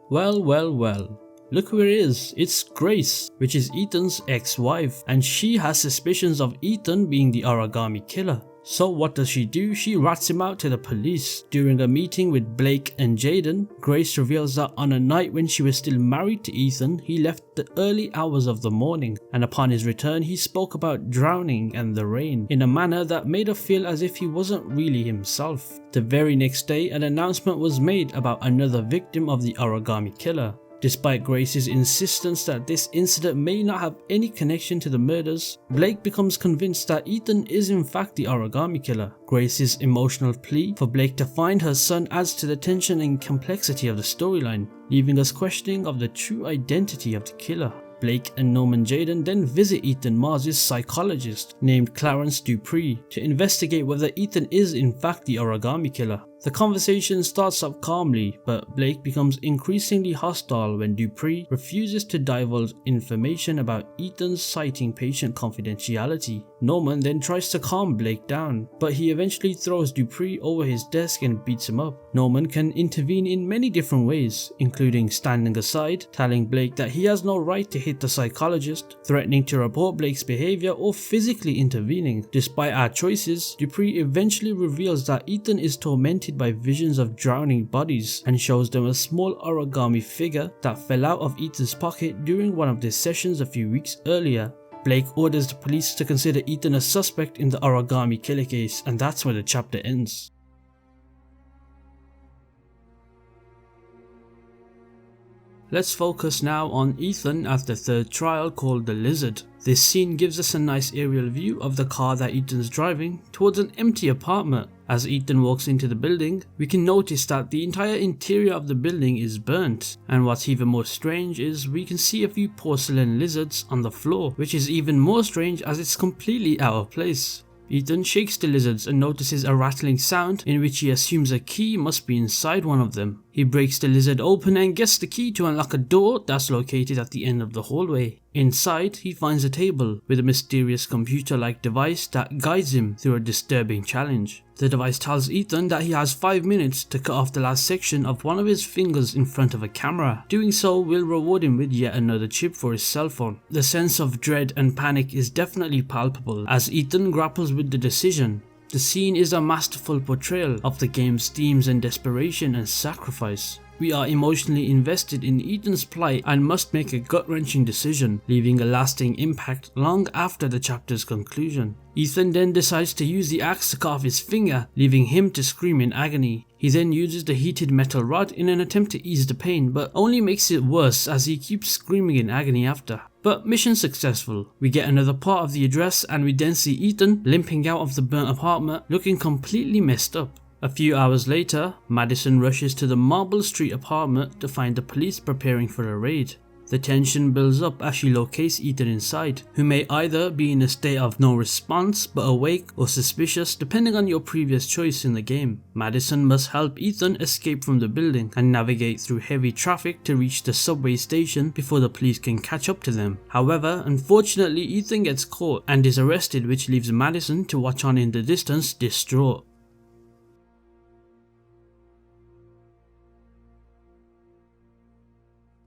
Well. Look who it is, it's Grace, which is Ethan's ex-wife, and she has suspicions of Ethan being the origami killer. So what does she do? She rats him out to the police. During a meeting with Blake and Jayden, Grace reveals that on a night when she was still married to Ethan, he left the early hours of the morning, and upon his return he spoke about drowning and the rain in a manner that made her feel as if he wasn't really himself. The very next day, an announcement was made about another victim of the origami killer. Despite Grace's insistence that this incident may not have any connection to the murders, Blake becomes convinced that Ethan is in fact the origami killer. Grace's emotional plea for Blake to find her son adds to the tension and complexity of the storyline, leaving us questioning of the true identity of the killer. Blake and Norman Jayden then visit Ethan Mars' psychologist named Clarence Dupree to investigate whether Ethan is in fact the origami killer. The conversation starts up calmly, but Blake becomes increasingly hostile when Dupree refuses to divulge information about Ethan's citing patient confidentiality. Norman then tries to calm Blake down, but he eventually throws Dupree over his desk and beats him up. Norman can intervene in many different ways, including standing aside, telling Blake that he has no right to hit the psychologist, threatening to report Blake's behavior, or physically intervening. Despite our choices, Dupree eventually reveals that Ethan is tormented by visions of drowning bodies and shows them a small origami figure that fell out of Ethan's pocket during one of their sessions a few weeks earlier. Blake orders the police to consider Ethan a suspect in the origami killer case, and that's where the chapter ends. Let's focus now on Ethan at the third trial called the Lizard. This scene gives us a nice aerial view of the car that Ethan's driving towards an empty apartment. As Ethan walks into the building, we can notice that the entire interior of the building is burnt, and what's even more strange is we can see a few porcelain lizards on the floor, which is even more strange as it's completely out of place. Ethan shakes the lizards and notices a rattling sound in which he assumes a key must be inside one of them. He breaks the lizard open and gets the key to unlock a door that's located at the end of the hallway. Inside, he finds a table with a mysterious computer-like device that guides him through a disturbing challenge. The device tells Ethan that he has 5 minutes to cut off the last section of one of his fingers in front of a camera. Doing so will reward him with yet another chip for his cell phone. The sense of dread and panic is definitely palpable as Ethan grapples with the decision. The scene is a masterful portrayal of the game's themes and desperation and sacrifice. We are emotionally invested in Ethan's plight and must make a gut-wrenching decision, leaving a lasting impact long after the chapter's conclusion. Ethan then decides to use the axe to cut off his finger, leaving him to scream in agony. He then uses the heated metal rod in an attempt to ease the pain, but only makes it worse as he keeps screaming in agony after. But mission successful. We get another part of the address and we then see Ethan limping out of the burnt apartment looking completely messed up. A few hours later, Maddison rushes to the Marble Street apartment to find the police preparing for a raid. The tension builds up as she locates Ethan inside, who may either be in a state of no response but awake or suspicious depending on your previous choice in the game. Maddison must help Ethan escape from the building and navigate through heavy traffic to reach the subway station before the police can catch up to them. However, unfortunately Ethan gets caught and is arrested, which leaves Maddison to watch on in the distance distraught.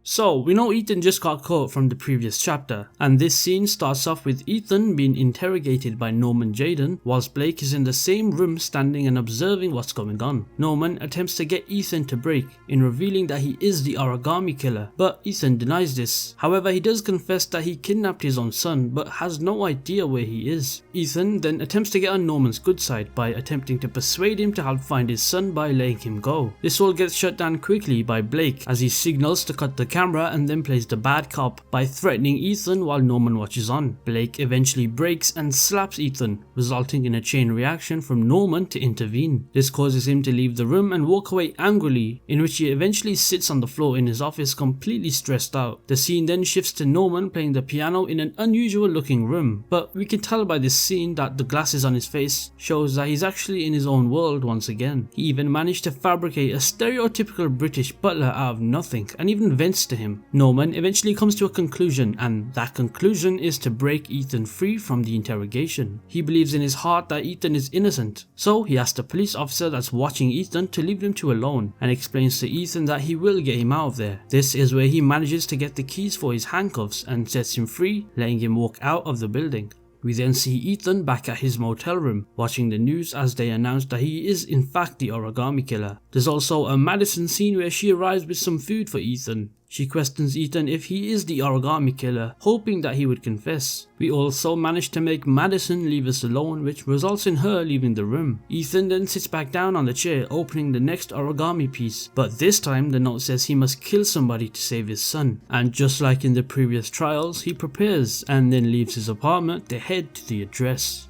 So, we know Ethan just got caught from the previous chapter, and this scene starts off with Ethan being interrogated by Norman Jayden whilst Blake is in the same room standing and observing what's going on. Norman attempts to get Ethan to break in revealing that he is the Origami killer, but Ethan denies this. However, he does confess that he kidnapped his own son but has no idea where he is. Ethan then attempts to get on Norman's good side by attempting to persuade him to help find his son by letting him go. This all gets shut down quickly by Blake as he signals to cut the camera and then plays the bad cop by threatening Ethan while Norman watches on. Blake eventually breaks and slaps Ethan, resulting in a chain reaction from Norman to intervene. This causes him to leave the room and walk away angrily, in which he eventually sits on the floor in his office completely stressed out. The scene then shifts to Norman playing the piano in an unusual looking room, but we can tell by this scene that the glasses on his face shows that he's actually in his own world once again. He even managed to fabricate a stereotypical British butler out of nothing and even vents to him. Norman eventually comes to a conclusion, and that conclusion is to break Ethan free from the interrogation. He believes in his heart that Ethan is innocent, so he asks the police officer that's watching Ethan to leave him to alone and explains to Ethan that he will get him out of there. This is where he manages to get the keys for his handcuffs and sets him free, letting him walk out of the building. We then see Ethan back at his motel room, watching the news as they announce that he is in fact the Origami killer. There's also a Maddison scene where she arrives with some food for Ethan. She questions Ethan if he is the Origami killer, hoping that he would confess. We also manage to make Maddison leave us alone, which results in her leaving the room. Ethan then sits back down on the chair, opening the next origami piece, but this time the note says he must kill somebody to save his son. And just like in the previous trials, he prepares and then leaves his apartment to head to the address.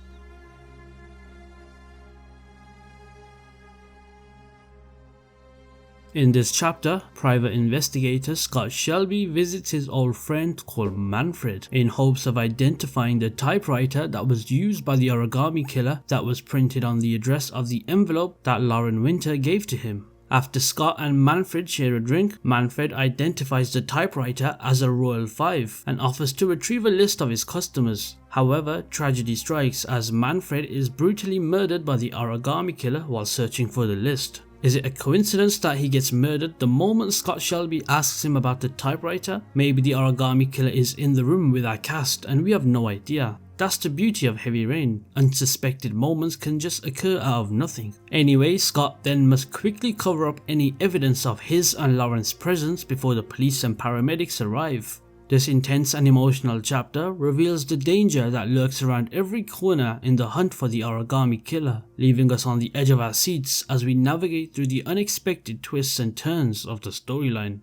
In this chapter, private investigator Scott Shelby visits his old friend called Manfred in hopes of identifying the typewriter that was used by the Origami killer that was printed on the address of the envelope that Lauren Winter gave to him. After Scott and Manfred share a drink, Manfred identifies the typewriter as a Royal 5 and offers to retrieve a list of his customers. However, tragedy strikes as Manfred is brutally murdered by the Origami killer while searching for the list. Is it a coincidence that he gets murdered the moment Scott Shelby asks him about the typewriter? Maybe the Origami killer is in the room with our cast and we have no idea. That's the beauty of Heavy Rain. Unsuspected moments can just occur out of nothing. Anyway, Scott then must quickly cover up any evidence of his and Lauren's presence before the police and paramedics arrive. This intense and emotional chapter reveals the danger that lurks around every corner in the hunt for the Origami killer, leaving us on the edge of our seats as we navigate through the unexpected twists and turns of the storyline.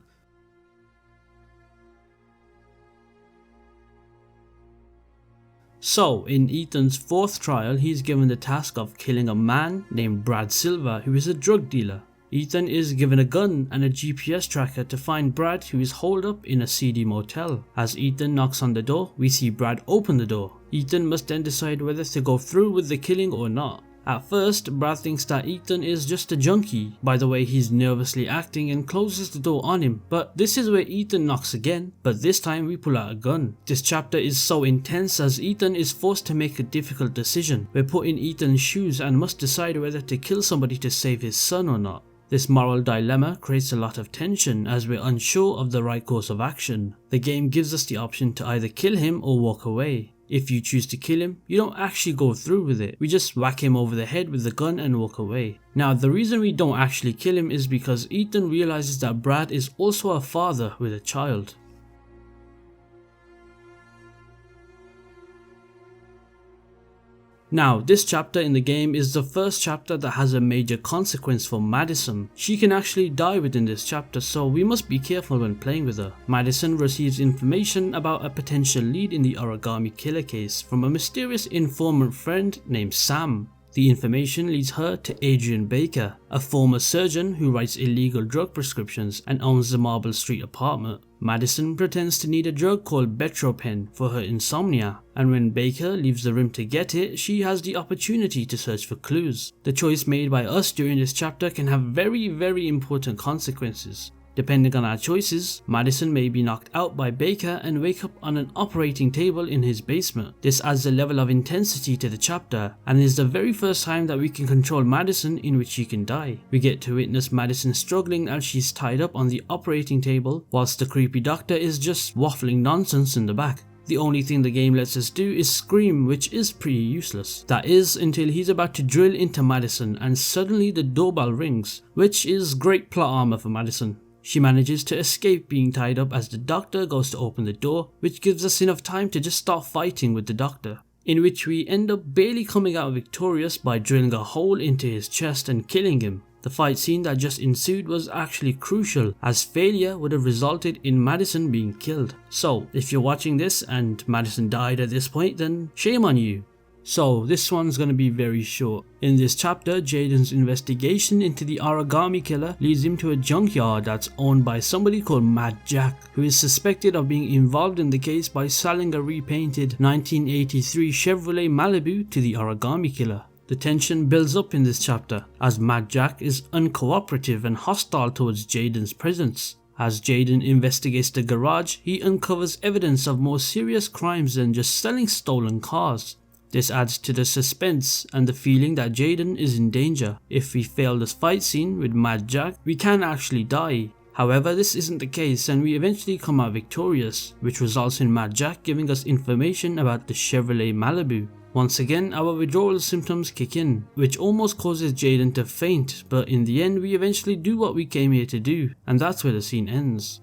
So, in Ethan's fourth trial, he is given the task of killing a man named Brad Silver, who is a drug dealer. Ethan is given a gun and a GPS tracker to find Brad, who is holed up in a seedy motel. As Ethan knocks on the door, we see Brad open the door. Ethan must then decide whether to go through with the killing or not. At first, Brad thinks that Ethan is just a junkie by the way he's nervously acting and closes the door on him, but this is where Ethan knocks again, but this time we pull out a gun. This chapter is so intense as Ethan is forced to make a difficult decision. We're put in Ethan's shoes and must decide whether to kill somebody to save his son or not. This moral dilemma creates a lot of tension as we're unsure of the right course of action. The game gives us the option to either kill him or walk away. If you choose to kill him, you don't actually go through with it. We just whack him over the head with the gun and walk away. Now the reason we don't actually kill him is because Ethan realizes that Brad is also a father with a child. Now, this chapter in the game is the first chapter that has a major consequence for Maddison. She can actually die within this chapter, so we must be careful when playing with her. Maddison receives information about a potential lead in the Origami killer case from a mysterious informant friend named Sam. The information leads her to Adrian Baker, a former surgeon who writes illegal drug prescriptions and owns the Marble Street apartment. Maddison pretends to need a drug called Betropen for her insomnia, and when Baker leaves the room to get it, she has the opportunity to search for clues. The choice made by us during this chapter can have very important consequences. Depending on our choices, Maddison may be knocked out by Baker and wake up on an operating table in his basement. This adds a level of intensity to the chapter and is the very first time that we can control Maddison in which she can die. We get to witness Maddison struggling as she's tied up on the operating table whilst the creepy doctor is just waffling nonsense in the back. The only thing the game lets us do is scream, which is pretty useless. That is until he's about to drill into Maddison and suddenly the doorbell rings, which is great plot armor for Maddison. She manages to escape being tied up as the doctor goes to open the door, which gives us enough time to just start fighting with the doctor, in which we end up barely coming out victorious by drilling a hole into his chest and killing him. The fight scene that just ensued was actually crucial, as failure would have resulted in Maddison being killed. So if you're watching this and Maddison died at this point, then shame on you. So this one's gonna be very short. In this chapter, Jayden's investigation into the Origami killer leads him to a junkyard that's owned by somebody called Mad Jack, who is suspected of being involved in the case by selling a repainted 1983 Chevrolet Malibu to the Origami killer. The tension builds up in this chapter as Mad Jack is uncooperative and hostile towards Jayden's presence. As Jayden investigates the garage, he uncovers evidence of more serious crimes than just selling stolen cars. This adds to the suspense and the feeling that Jayden is in danger. If we fail this fight scene with Mad Jack, we can actually die. However, this isn't the case and we eventually come out victorious, which results in Mad Jack giving us information about the Chevrolet Malibu. Once again, our withdrawal symptoms kick in, which almost causes Jayden to faint, but in the end we eventually do what we came here to do, and that's where the scene ends.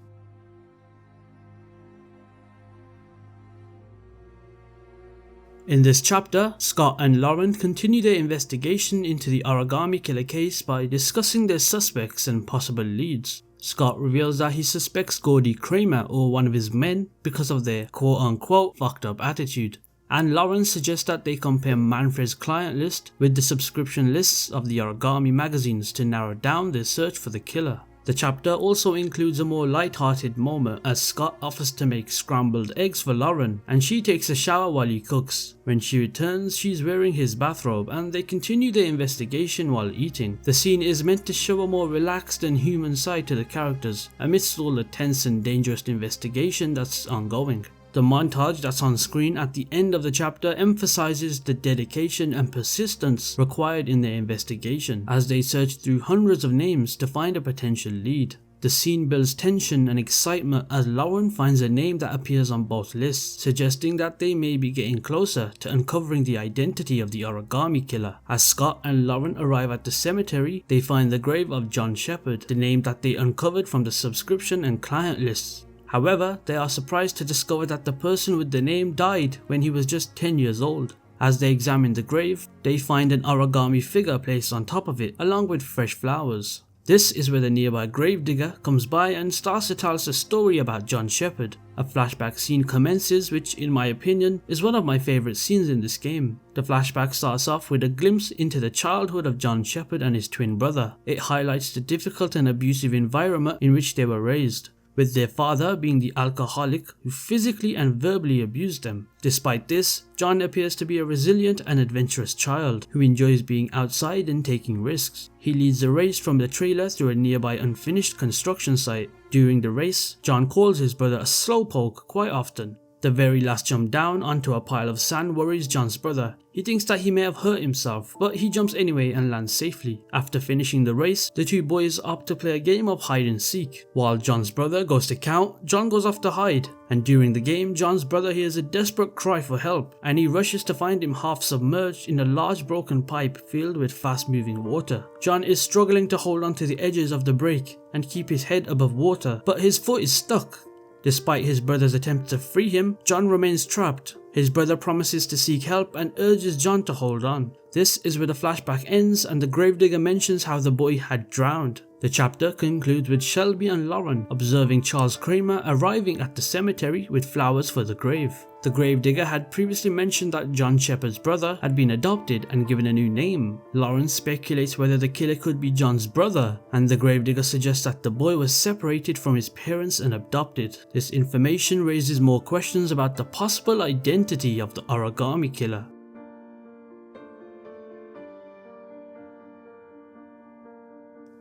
In this chapter, Scott and Lauren continue their investigation into the Origami killer case by discussing their suspects and possible leads. Scott reveals that he suspects Gordy Kramer or one of his men because of their quote-unquote fucked up attitude. And Lauren suggests that they compare Manfred's client list with the subscription lists of the Origami magazines to narrow down their search for the killer. The chapter also includes a more light-hearted moment as Scott offers to make scrambled eggs for Lauren and she takes a shower while he cooks. When she returns, she's wearing his bathrobe and they continue their investigation while eating. The scene is meant to show a more relaxed and human side to the characters amidst all the tense and dangerous investigation that's ongoing. The montage that's on screen at the end of the chapter emphasizes the dedication and persistence required in their investigation as they search through hundreds of names to find a potential lead. The scene builds tension and excitement as Lauren finds a name that appears on both lists, suggesting that they may be getting closer to uncovering the identity of the Origami killer. As Scott and Lauren arrive at the cemetery, they find the grave of John Sheppard, the name that they uncovered from the subscription and client lists. However, they are surprised to discover that the person with the name died when he was just 10 years old. As they examine the grave, they find an origami figure placed on top of it along with fresh flowers. This is where the nearby gravedigger comes by and starts to tell us a story about John Sheppard. A flashback scene commences, which in my opinion is one of my favourite scenes in this game. The flashback starts off with a glimpse into the childhood of John Sheppard and his twin brother. It highlights the difficult and abusive environment in which they were raised. with their father being the alcoholic who physically and verbally abused them. Despite this, John appears to be a resilient and adventurous child who enjoys being outside and taking risks. He leads the race from the trailer through a nearby unfinished construction site. During the race, John calls his brother a slowpoke quite often. The very last jump down onto a pile of sand worries John's brother. He thinks that he may have hurt himself, but he jumps anyway and lands safely. After finishing the race, the two boys opt to play a game of hide and seek. While John's brother goes to count, John goes off to hide. And during the game, John's brother hears a desperate cry for help, and he rushes to find him half submerged in a large broken pipe filled with fast moving water. John is struggling to hold on to the edges of the break and keep his head above water, but his foot is stuck. Despite his brother's attempt to free him, John remains trapped. His brother promises to seek help and urges John to hold on. This is where the flashback ends and the gravedigger mentions how the boy had drowned. The chapter concludes with Shelby and Lauren observing Charles Kramer arriving at the cemetery with flowers for the grave. The gravedigger had previously mentioned that John Sheppard's brother had been adopted and given a new name. Lauren speculates whether the killer could be John's brother, and the gravedigger suggests that the boy was separated from his parents and adopted. This information raises more questions about the possible identity of the Origami killer.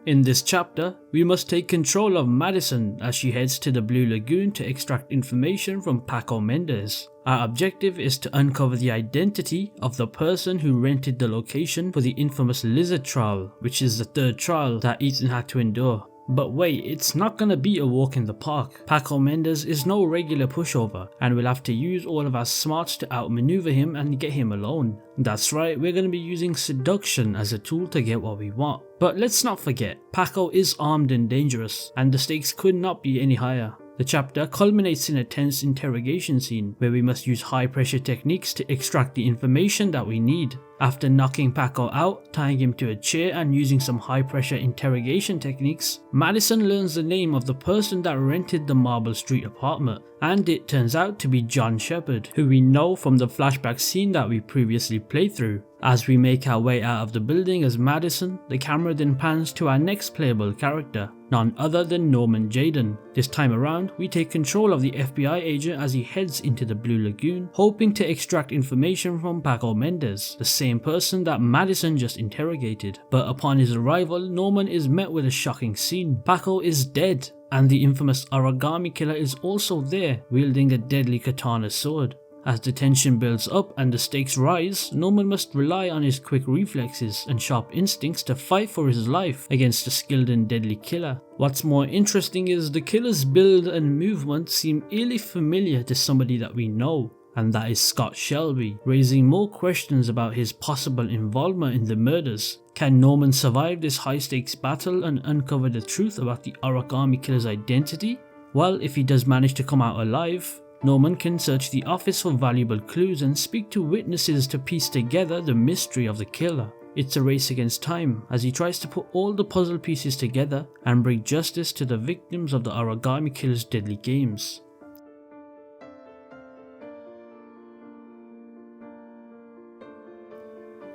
In this chapter, we must take control of Maddison as she heads to the Blue Lagoon to extract information from Paco Mendez. Our objective is to uncover the identity of the person who rented the location for the infamous lizard trial, which is the third trial that Ethan had to endure. But wait, it's not gonna be a walk in the park. Paco Mendez is no regular pushover, and we'll have to use all of our smarts to outmaneuver him and get him alone. That's right, we're gonna be using seduction as a tool to get what we want. But let's not forget, Paco is armed and dangerous, and the stakes could not be any higher. The chapter culminates in a tense interrogation scene where we must use high pressure techniques to extract the information that we need. After knocking Paco out, tying him to a chair and using some high pressure interrogation techniques, Maddison learns the name of the person that rented the Marble Street apartment, and it turns out to be John Sheppard, who we know from the flashback scene that we previously played through. As we make our way out of the building as Maddison, the camera then pans to our next playable character, none other than Norman Jayden. This time around, we take control of the FBI agent as he heads into the Blue Lagoon, hoping to extract information from Paco Mendez, the same person that Maddison just interrogated. But upon his arrival, Norman is met with a shocking scene. Paco is dead, and the infamous Origami killer is also there, wielding a deadly katana sword. As the tension builds up and the stakes rise, Norman must rely on his quick reflexes and sharp instincts to fight for his life against a skilled and deadly killer. What's more interesting is the killer's build and movement seem eerily familiar to somebody that we know, and that is Scott Shelby, raising more questions about his possible involvement in the murders. Can Norman survive this high stakes battle and uncover the truth about the Origami killer's identity? Well, if he does manage to come out alive, Norman can search the office for valuable clues and speak to witnesses to piece together the mystery of the killer. It's a race against time as he tries to put all the puzzle pieces together and bring justice to the victims of the Origami killer's deadly games.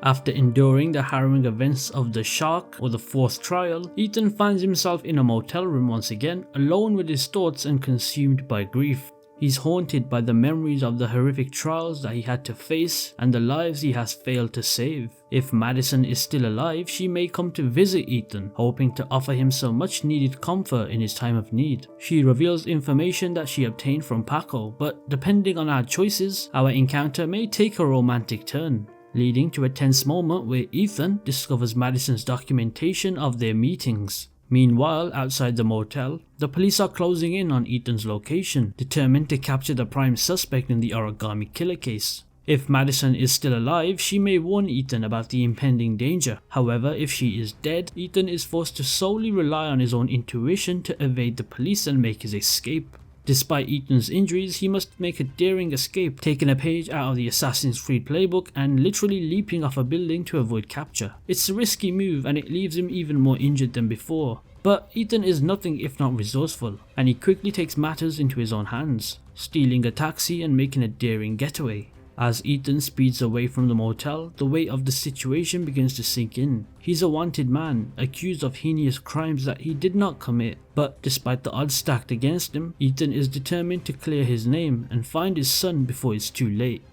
After enduring the harrowing events of the Shark or the fourth trial, Ethan finds himself in a motel room once again, alone with his thoughts and consumed by grief. He's haunted by the memories of the horrific trials that he had to face and the lives he has failed to save. If Maddison is still alive, she may come to visit Ethan, hoping to offer him some much needed comfort in his time of need. She reveals information that she obtained from Paco, but depending on our choices, our encounter may take a romantic turn, leading to a tense moment where Ethan discovers Maddison's documentation of their meetings. Meanwhile, outside the motel, the police are closing in on Ethan's location, determined to capture the prime suspect in the Origami killer case. If Maddison is still alive, she may warn Ethan about the impending danger. However, if she is dead, Ethan is forced to solely rely on his own intuition to evade the police and make his escape. Despite Ethan's injuries, he must make a daring escape, taking a page out of the Assassin's Creed playbook and literally leaping off a building to avoid capture. It's a risky move and it leaves him even more injured than before. But Ethan is nothing if not resourceful, and he quickly takes matters into his own hands, stealing a taxi and making a daring getaway. As Ethan speeds away from the motel, the weight of the situation begins to sink in. He's a wanted man, accused of heinous crimes that he did not commit, but despite the odds stacked against him, Ethan is determined to clear his name and find his son before it's too late.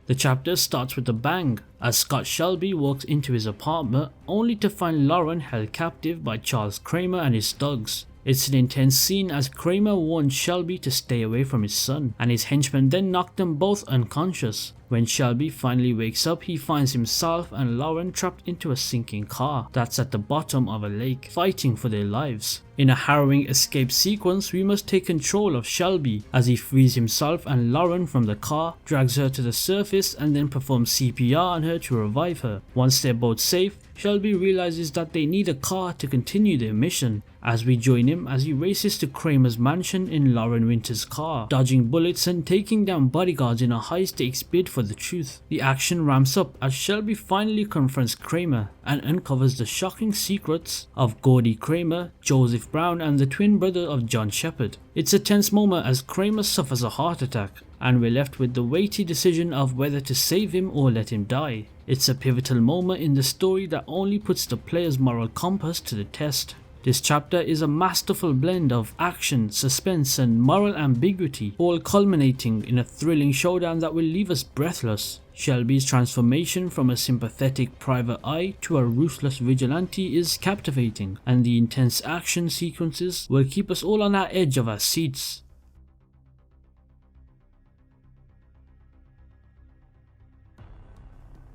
The chapter starts with a bang as Scott Shelby walks into his apartment only to find Lauren held captive by Charles Kramer and his thugs. It's an intense scene as Kramer warns Shelby to stay away from his son, and his henchmen then knock them both unconscious. When Shelby finally wakes up, he finds himself and Lauren trapped into a sinking car that's at the bottom of a lake, fighting for their lives. In a harrowing escape sequence, we must take control of Shelby as he frees himself and Lauren from the car, drags her to the surface and then performs CPR on her to revive her. Once they're both safe, Shelby realizes that they need a car to continue their mission, as we join him as he races to Kramer's mansion in Lauren Winter's car, dodging bullets and taking down bodyguards in a high-stakes bid for the truth. The action ramps up as Shelby finally confronts Kramer and uncovers the shocking secrets of Gordy Kramer, Joseph Brown and the twin brother of John Sheppard. It's a tense moment as Kramer suffers a heart attack, and we're left with the weighty decision of whether to save him or let him die. It's a pivotal moment in the story that only puts the player's moral compass to the test. This chapter is a masterful blend of action, suspense and moral ambiguity, all culminating in a thrilling showdown that will leave us breathless. Shelby's transformation from a sympathetic private eye to a ruthless vigilante is captivating, and the intense action sequences will keep us all on our edge of our seats.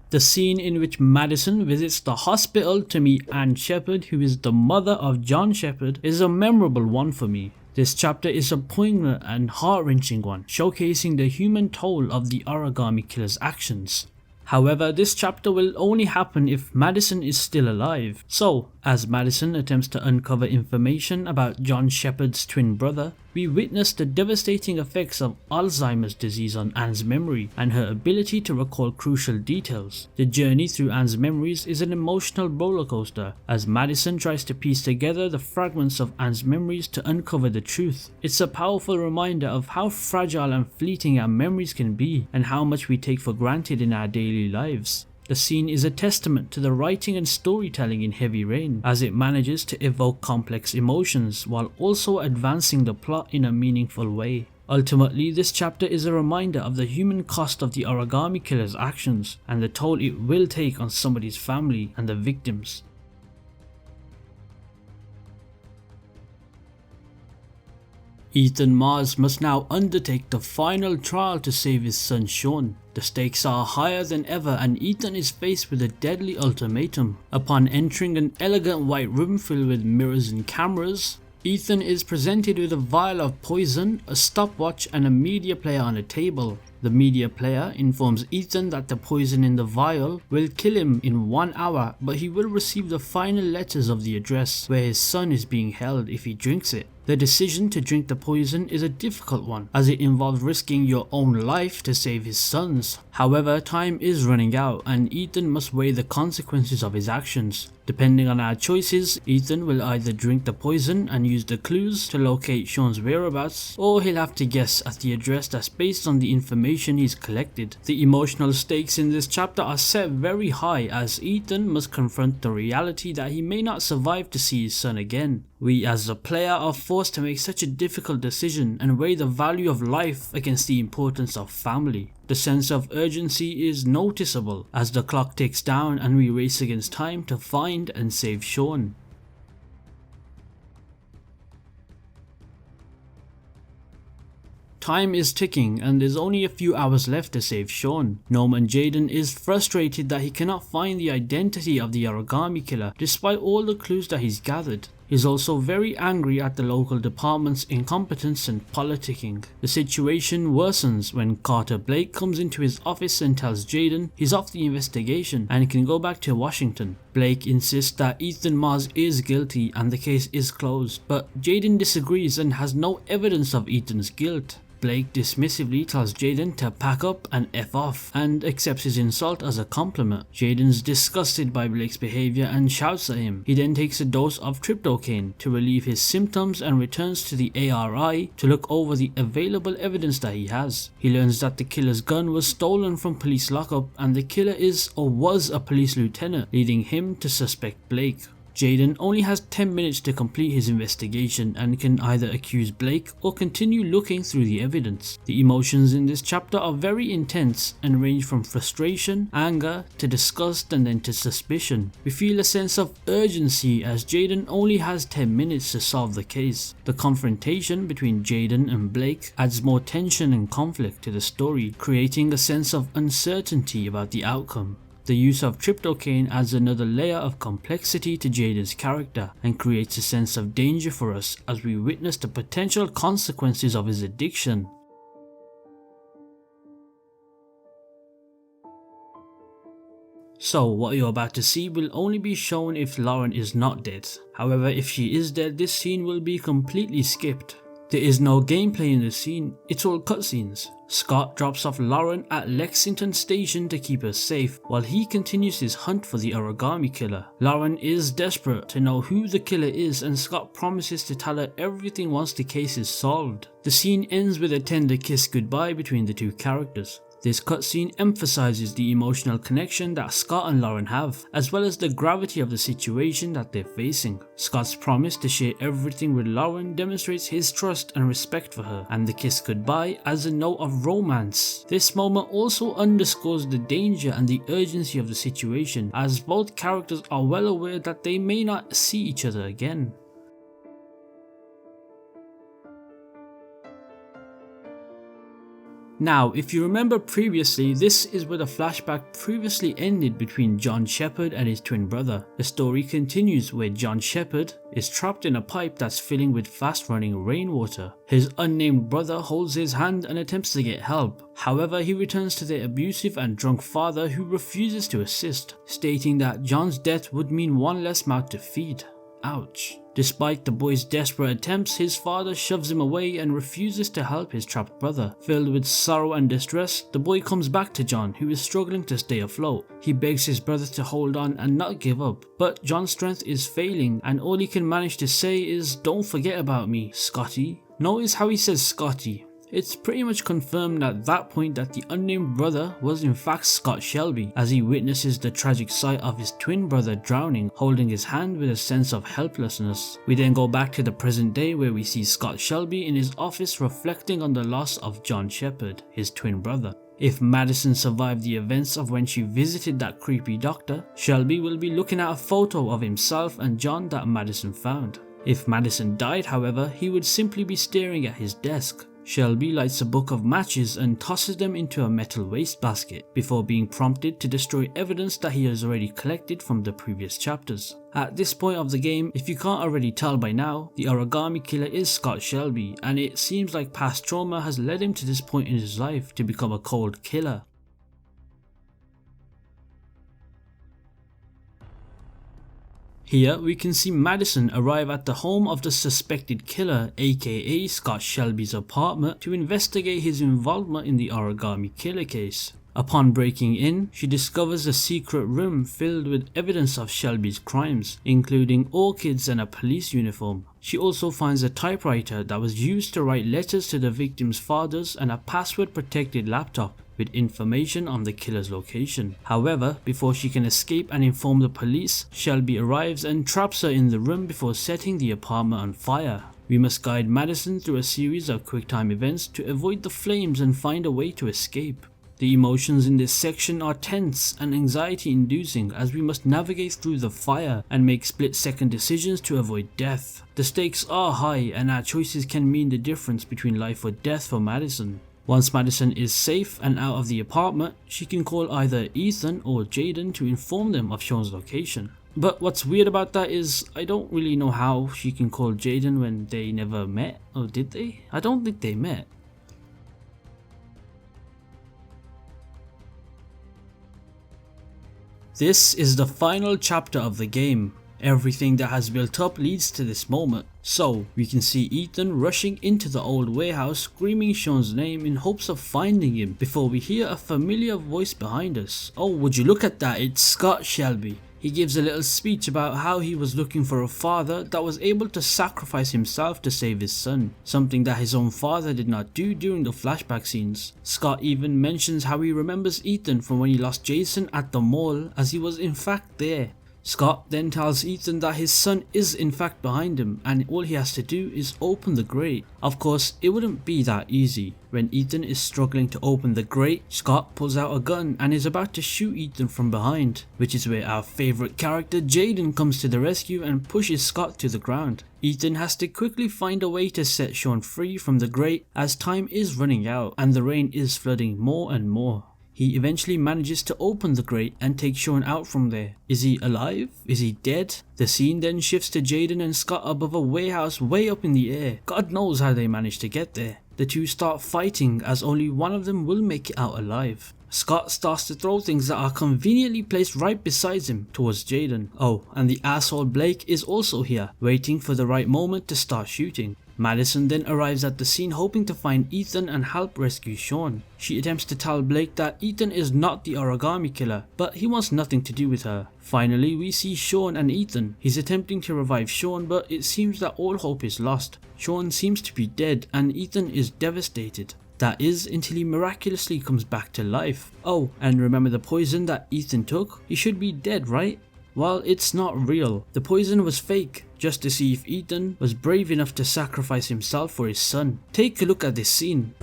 The scene in which Maddison visits the hospital to meet Anne Sheppard, who is the mother of John Sheppard, is a memorable one for me. This chapter is a poignant and heart-wrenching one, showcasing the human toll of the Origami killer's actions. However, this chapter will only happen if Maddison is still alive. So, as Maddison attempts to uncover information about John Sheppard's twin brother, we witness the devastating effects of Alzheimer's disease on Anne's memory and her ability to recall crucial details. The journey through Anne's memories is an emotional rollercoaster as Maddison tries to piece together the fragments of Anne's memories to uncover the truth. It's a powerful reminder of how fragile and fleeting our memories can be and how much we take for granted in our daily lives. The scene is a testament to the writing and storytelling in Heavy Rain, as it manages to evoke complex emotions while also advancing the plot in a meaningful way. Ultimately, this chapter is a reminder of the human cost of the Origami killer's actions and the toll it will take on somebody's family and the victims. Ethan Mars must now undertake the final trial to save his son Sean. The stakes are higher than ever and Ethan is faced with a deadly ultimatum. Upon entering an elegant white room filled with mirrors and cameras, Ethan is presented with a vial of poison, a stopwatch and a media player on a table. The media player informs Ethan that the poison in the vial will kill him in 1 hour, but he will receive the final letters of the address where his son is being held if he drinks it. The decision to drink the poison is a difficult one, as it involves risking your own life to save his son's. However, time is running out and Ethan must weigh the consequences of his actions. Depending on our choices, Ethan will either drink the poison and use the clues to locate Sean's whereabouts, or he'll have to guess at the address that's based on the information he's collected. The emotional stakes in this chapter are set very high as Ethan must confront the reality that he may not survive to see his son again. We as a player are forced to make such a difficult decision and weigh the value of life against the importance of family. The sense of urgency is noticeable as the clock ticks down and we race against time to find and save Sean. Time is ticking and there's only a few hours left to save Sean. Norman Jayden is frustrated that he cannot find the identity of the Origami killer despite all the clues that he's gathered. He's also very angry at the local department's incompetence and politicking. The situation worsens when Carter Blake comes into his office and tells Jayden he's off the investigation and can go back to Washington. Blake insists that Ethan Mars is guilty and the case is closed, but Jayden disagrees and has no evidence of Ethan's guilt. Blake dismissively tells Jayden to pack up and F off and accepts his insult as a compliment. Jayden's disgusted by Blake's behaviour and shouts at him. He then takes a dose of tryptocaine to relieve his symptoms and returns to the ARI to look over the available evidence that he has. He learns that the killer's gun was stolen from police lockup and the killer is or was a police lieutenant, leading him to suspect Blake. Jayden only has 10 minutes to complete his investigation and can either accuse Blake or continue looking through the evidence. The emotions in this chapter are very intense and range from frustration, anger, to disgust and then to suspicion. We feel a sense of urgency as Jayden only has 10 minutes to solve the case. The confrontation between Jayden and Blake adds more tension and conflict to the story, creating a sense of uncertainty about the outcome. The use of tryptocaine adds another layer of complexity to Jayden's character and creates a sense of danger for us as we witness the potential consequences of his addiction. So what you're about to see will only be shown if Lauren is not dead. However, if she is dead, this scene will be completely skipped. There is no gameplay in this scene, it's all cutscenes. Scott drops off Lauren at Lexington Station to keep her safe while he continues his hunt for the Origami killer. Lauren is desperate to know who the killer is and Scott promises to tell her everything once the case is solved. The scene ends with a tender kiss goodbye between the two characters. This cutscene emphasizes the emotional connection that Scott and Lauren have, as well as the gravity of the situation that they're facing. Scott's promise to share everything with Lauren demonstrates his trust and respect for her, and the kiss goodbye as a note of romance. This moment also underscores the danger and the urgency of the situation, as both characters are well aware that they may not see each other again. Now, if you remember previously, this is where the flashback previously ended between John Sheppard and his twin brother. The story continues where John Sheppard is trapped in a pipe that's filling with fast running rainwater. His unnamed brother holds his hand and attempts to get help. However, he returns to their abusive and drunk father who refuses to assist, stating that John's death would mean one less mouth to feed. Ouch. Despite the boy's desperate attempts, his father shoves him away and refuses to help his trapped brother. Filled with sorrow and distress, the boy comes back to John, who is struggling to stay afloat. He begs his brother to hold on and not give up, but John's strength is failing and all he can manage to say is, "Don't forget about me, Scottie." Notice how he says Scottie. It's pretty much confirmed at that point that the unnamed brother was in fact Scott Shelby, as he witnesses the tragic sight of his twin brother drowning, holding his hand with a sense of helplessness. We then go back to the present day where we see Scott Shelby in his office reflecting on the loss of John Sheppard, his twin brother. If Maddison survived the events of when she visited that creepy doctor, Shelby will be looking at a photo of himself and John that Maddison found. If Maddison died, however, he would simply be staring at his desk. Shelby lights a book of matches and tosses them into a metal wastebasket before being prompted to destroy evidence that he has already collected from the previous chapters. At this point of the game, if you can't already tell by now, the Origami killer is Scott Shelby, and it seems like past trauma has led him to this point in his life to become a cold killer. Here we can see Maddison arrive at the home of the suspected killer, aka Scott Shelby's apartment, to investigate his involvement in the Origami killer case. Upon breaking in, she discovers a secret room filled with evidence of Shelby's crimes, including orchids and a police uniform. She also finds a typewriter that was used to write letters to the victim's fathers and a password-protected laptop with information on the killer's location. However, before she can escape and inform the police, Shelby arrives and traps her in the room before setting the apartment on fire. We must guide Maddison through a series of quick-time events to avoid the flames and find a way to escape. The emotions in this section are tense and anxiety-inducing as we must navigate through the fire and make split-second decisions to avoid death. The stakes are high and our choices can mean the difference between life or death for Maddison. Once Maddison is safe and out of the apartment, she can call either Ethan or Jayden to inform them of Sean's location. But what's weird about that is I don't really know how she can call Jayden when they never met, or did they? I don't think they met. This is the final chapter of the game. Everything that has built up leads to this moment. So we can see Ethan rushing into the old warehouse screaming Sean's name in hopes of finding him before we hear a familiar voice behind us. Oh, would you look at that, it's Scott Shelby. He gives a little speech about how he was looking for a father that was able to sacrifice himself to save his son, something that his own father did not do during the flashback scenes. Scott even mentions how he remembers Ethan from when he lost Jason at the mall, as he was in fact there. Scott then tells Ethan that his son is in fact behind him and all he has to do is open the grate. Of course, it wouldn't be that easy. When Ethan is struggling to open the grate, Scott pulls out a gun and is about to shoot Ethan from behind, which is where our favourite character Jayden comes to the rescue and pushes Scott to the ground. Ethan has to quickly find a way to set Sean free from the grate as time is running out and the rain is flooding more and more. He eventually manages to open the grate and take Sean out from there. Is he alive? Is he dead? The scene then shifts to Jayden and Scott above a warehouse way up in the air. God knows how they managed to get there. The two start fighting as only one of them will make it out alive. Scott starts to throw things that are conveniently placed right beside him towards Jayden. Oh, and the asshole Blake is also here, waiting for the right moment to start shooting. Maddison then arrives at the scene hoping to find Ethan and help rescue Sean. She attempts to tell Blake that Ethan is not the Origami killer, but he wants nothing to do with her. Finally, we see Sean and Ethan. He's attempting to revive Sean, but it seems that all hope is lost. Sean seems to be dead and Ethan is devastated. That is, until he miraculously comes back to life. Oh, and remember the poison that Ethan took? He should be dead, right? Well, it's not real. The poison was fake, just to see if Ethan was brave enough to sacrifice himself for his son. Take a look at this scene.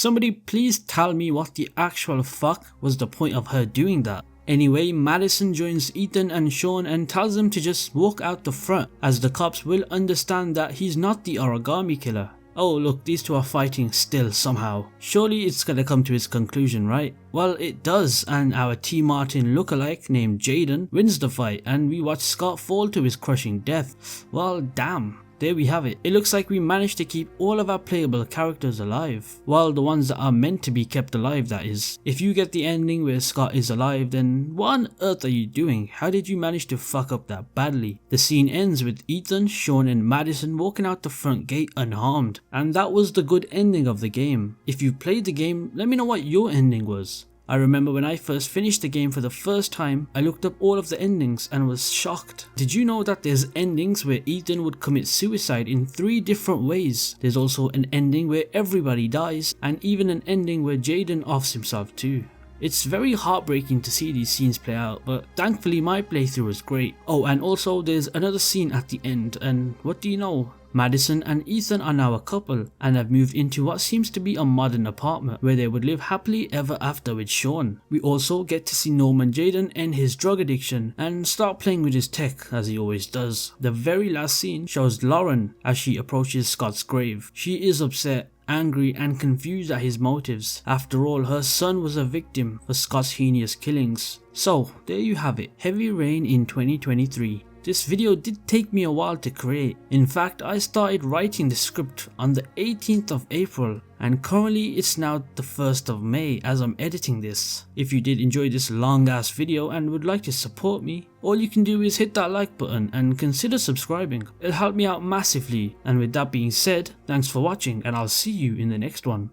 Somebody please tell me what the actual fuck was the point of her doing that. Anyway, Maddison joins Ethan and Sean and tells them to just walk out the front, as the cops will understand that he's not the Origami killer. Oh look, these two are fighting still somehow. Surely it's gonna come to its conclusion, right? Well, it does, and our T. Martin lookalike named Jayden wins the fight and we watch Scott fall to his crushing death. Well, damn. There we have it. It looks like we managed to keep all of our playable characters alive. Well, the ones that are meant to be kept alive, that is. If you get the ending where Scott is alive, then what on earth are you doing? How did you manage to fuck up that badly? The scene ends with Ethan, Sean and Maddison walking out the front gate unharmed. And that was the good ending of the game. If you played the game, let me know what your ending was. I remember when I first finished the game for the first time, I looked up all of the endings and was shocked. Did you know that there's endings where Ethan would commit suicide in 3 different ways? There's also an ending where everybody dies, and even an ending where Jayden offs himself too. It's very heartbreaking to see these scenes play out, but thankfully my playthrough was great. Oh, and also there's another scene at the end, and what do you know? Maddison and Ethan are now a couple and have moved into what seems to be a modern apartment where they would live happily ever after with Sean. We also get to see Norman Jayden end his drug addiction and start playing with his tech as he always does. The very last scene shows Lauren as she approaches Scott's grave. She is upset, angry and confused at his motives. After all, her son was a victim for Scott's heinous killings. So there you have it, Heavy Rain in 2023. This video did take me a while to create. In fact, I started writing the script on the 18th of April and currently it's now the 1st of May as I'm editing this. If you did enjoy this long ass video and would like to support me, all you can do is hit that like button and consider subscribing. It'll help me out massively, and with that being said, thanks for watching and I'll see you in the next one.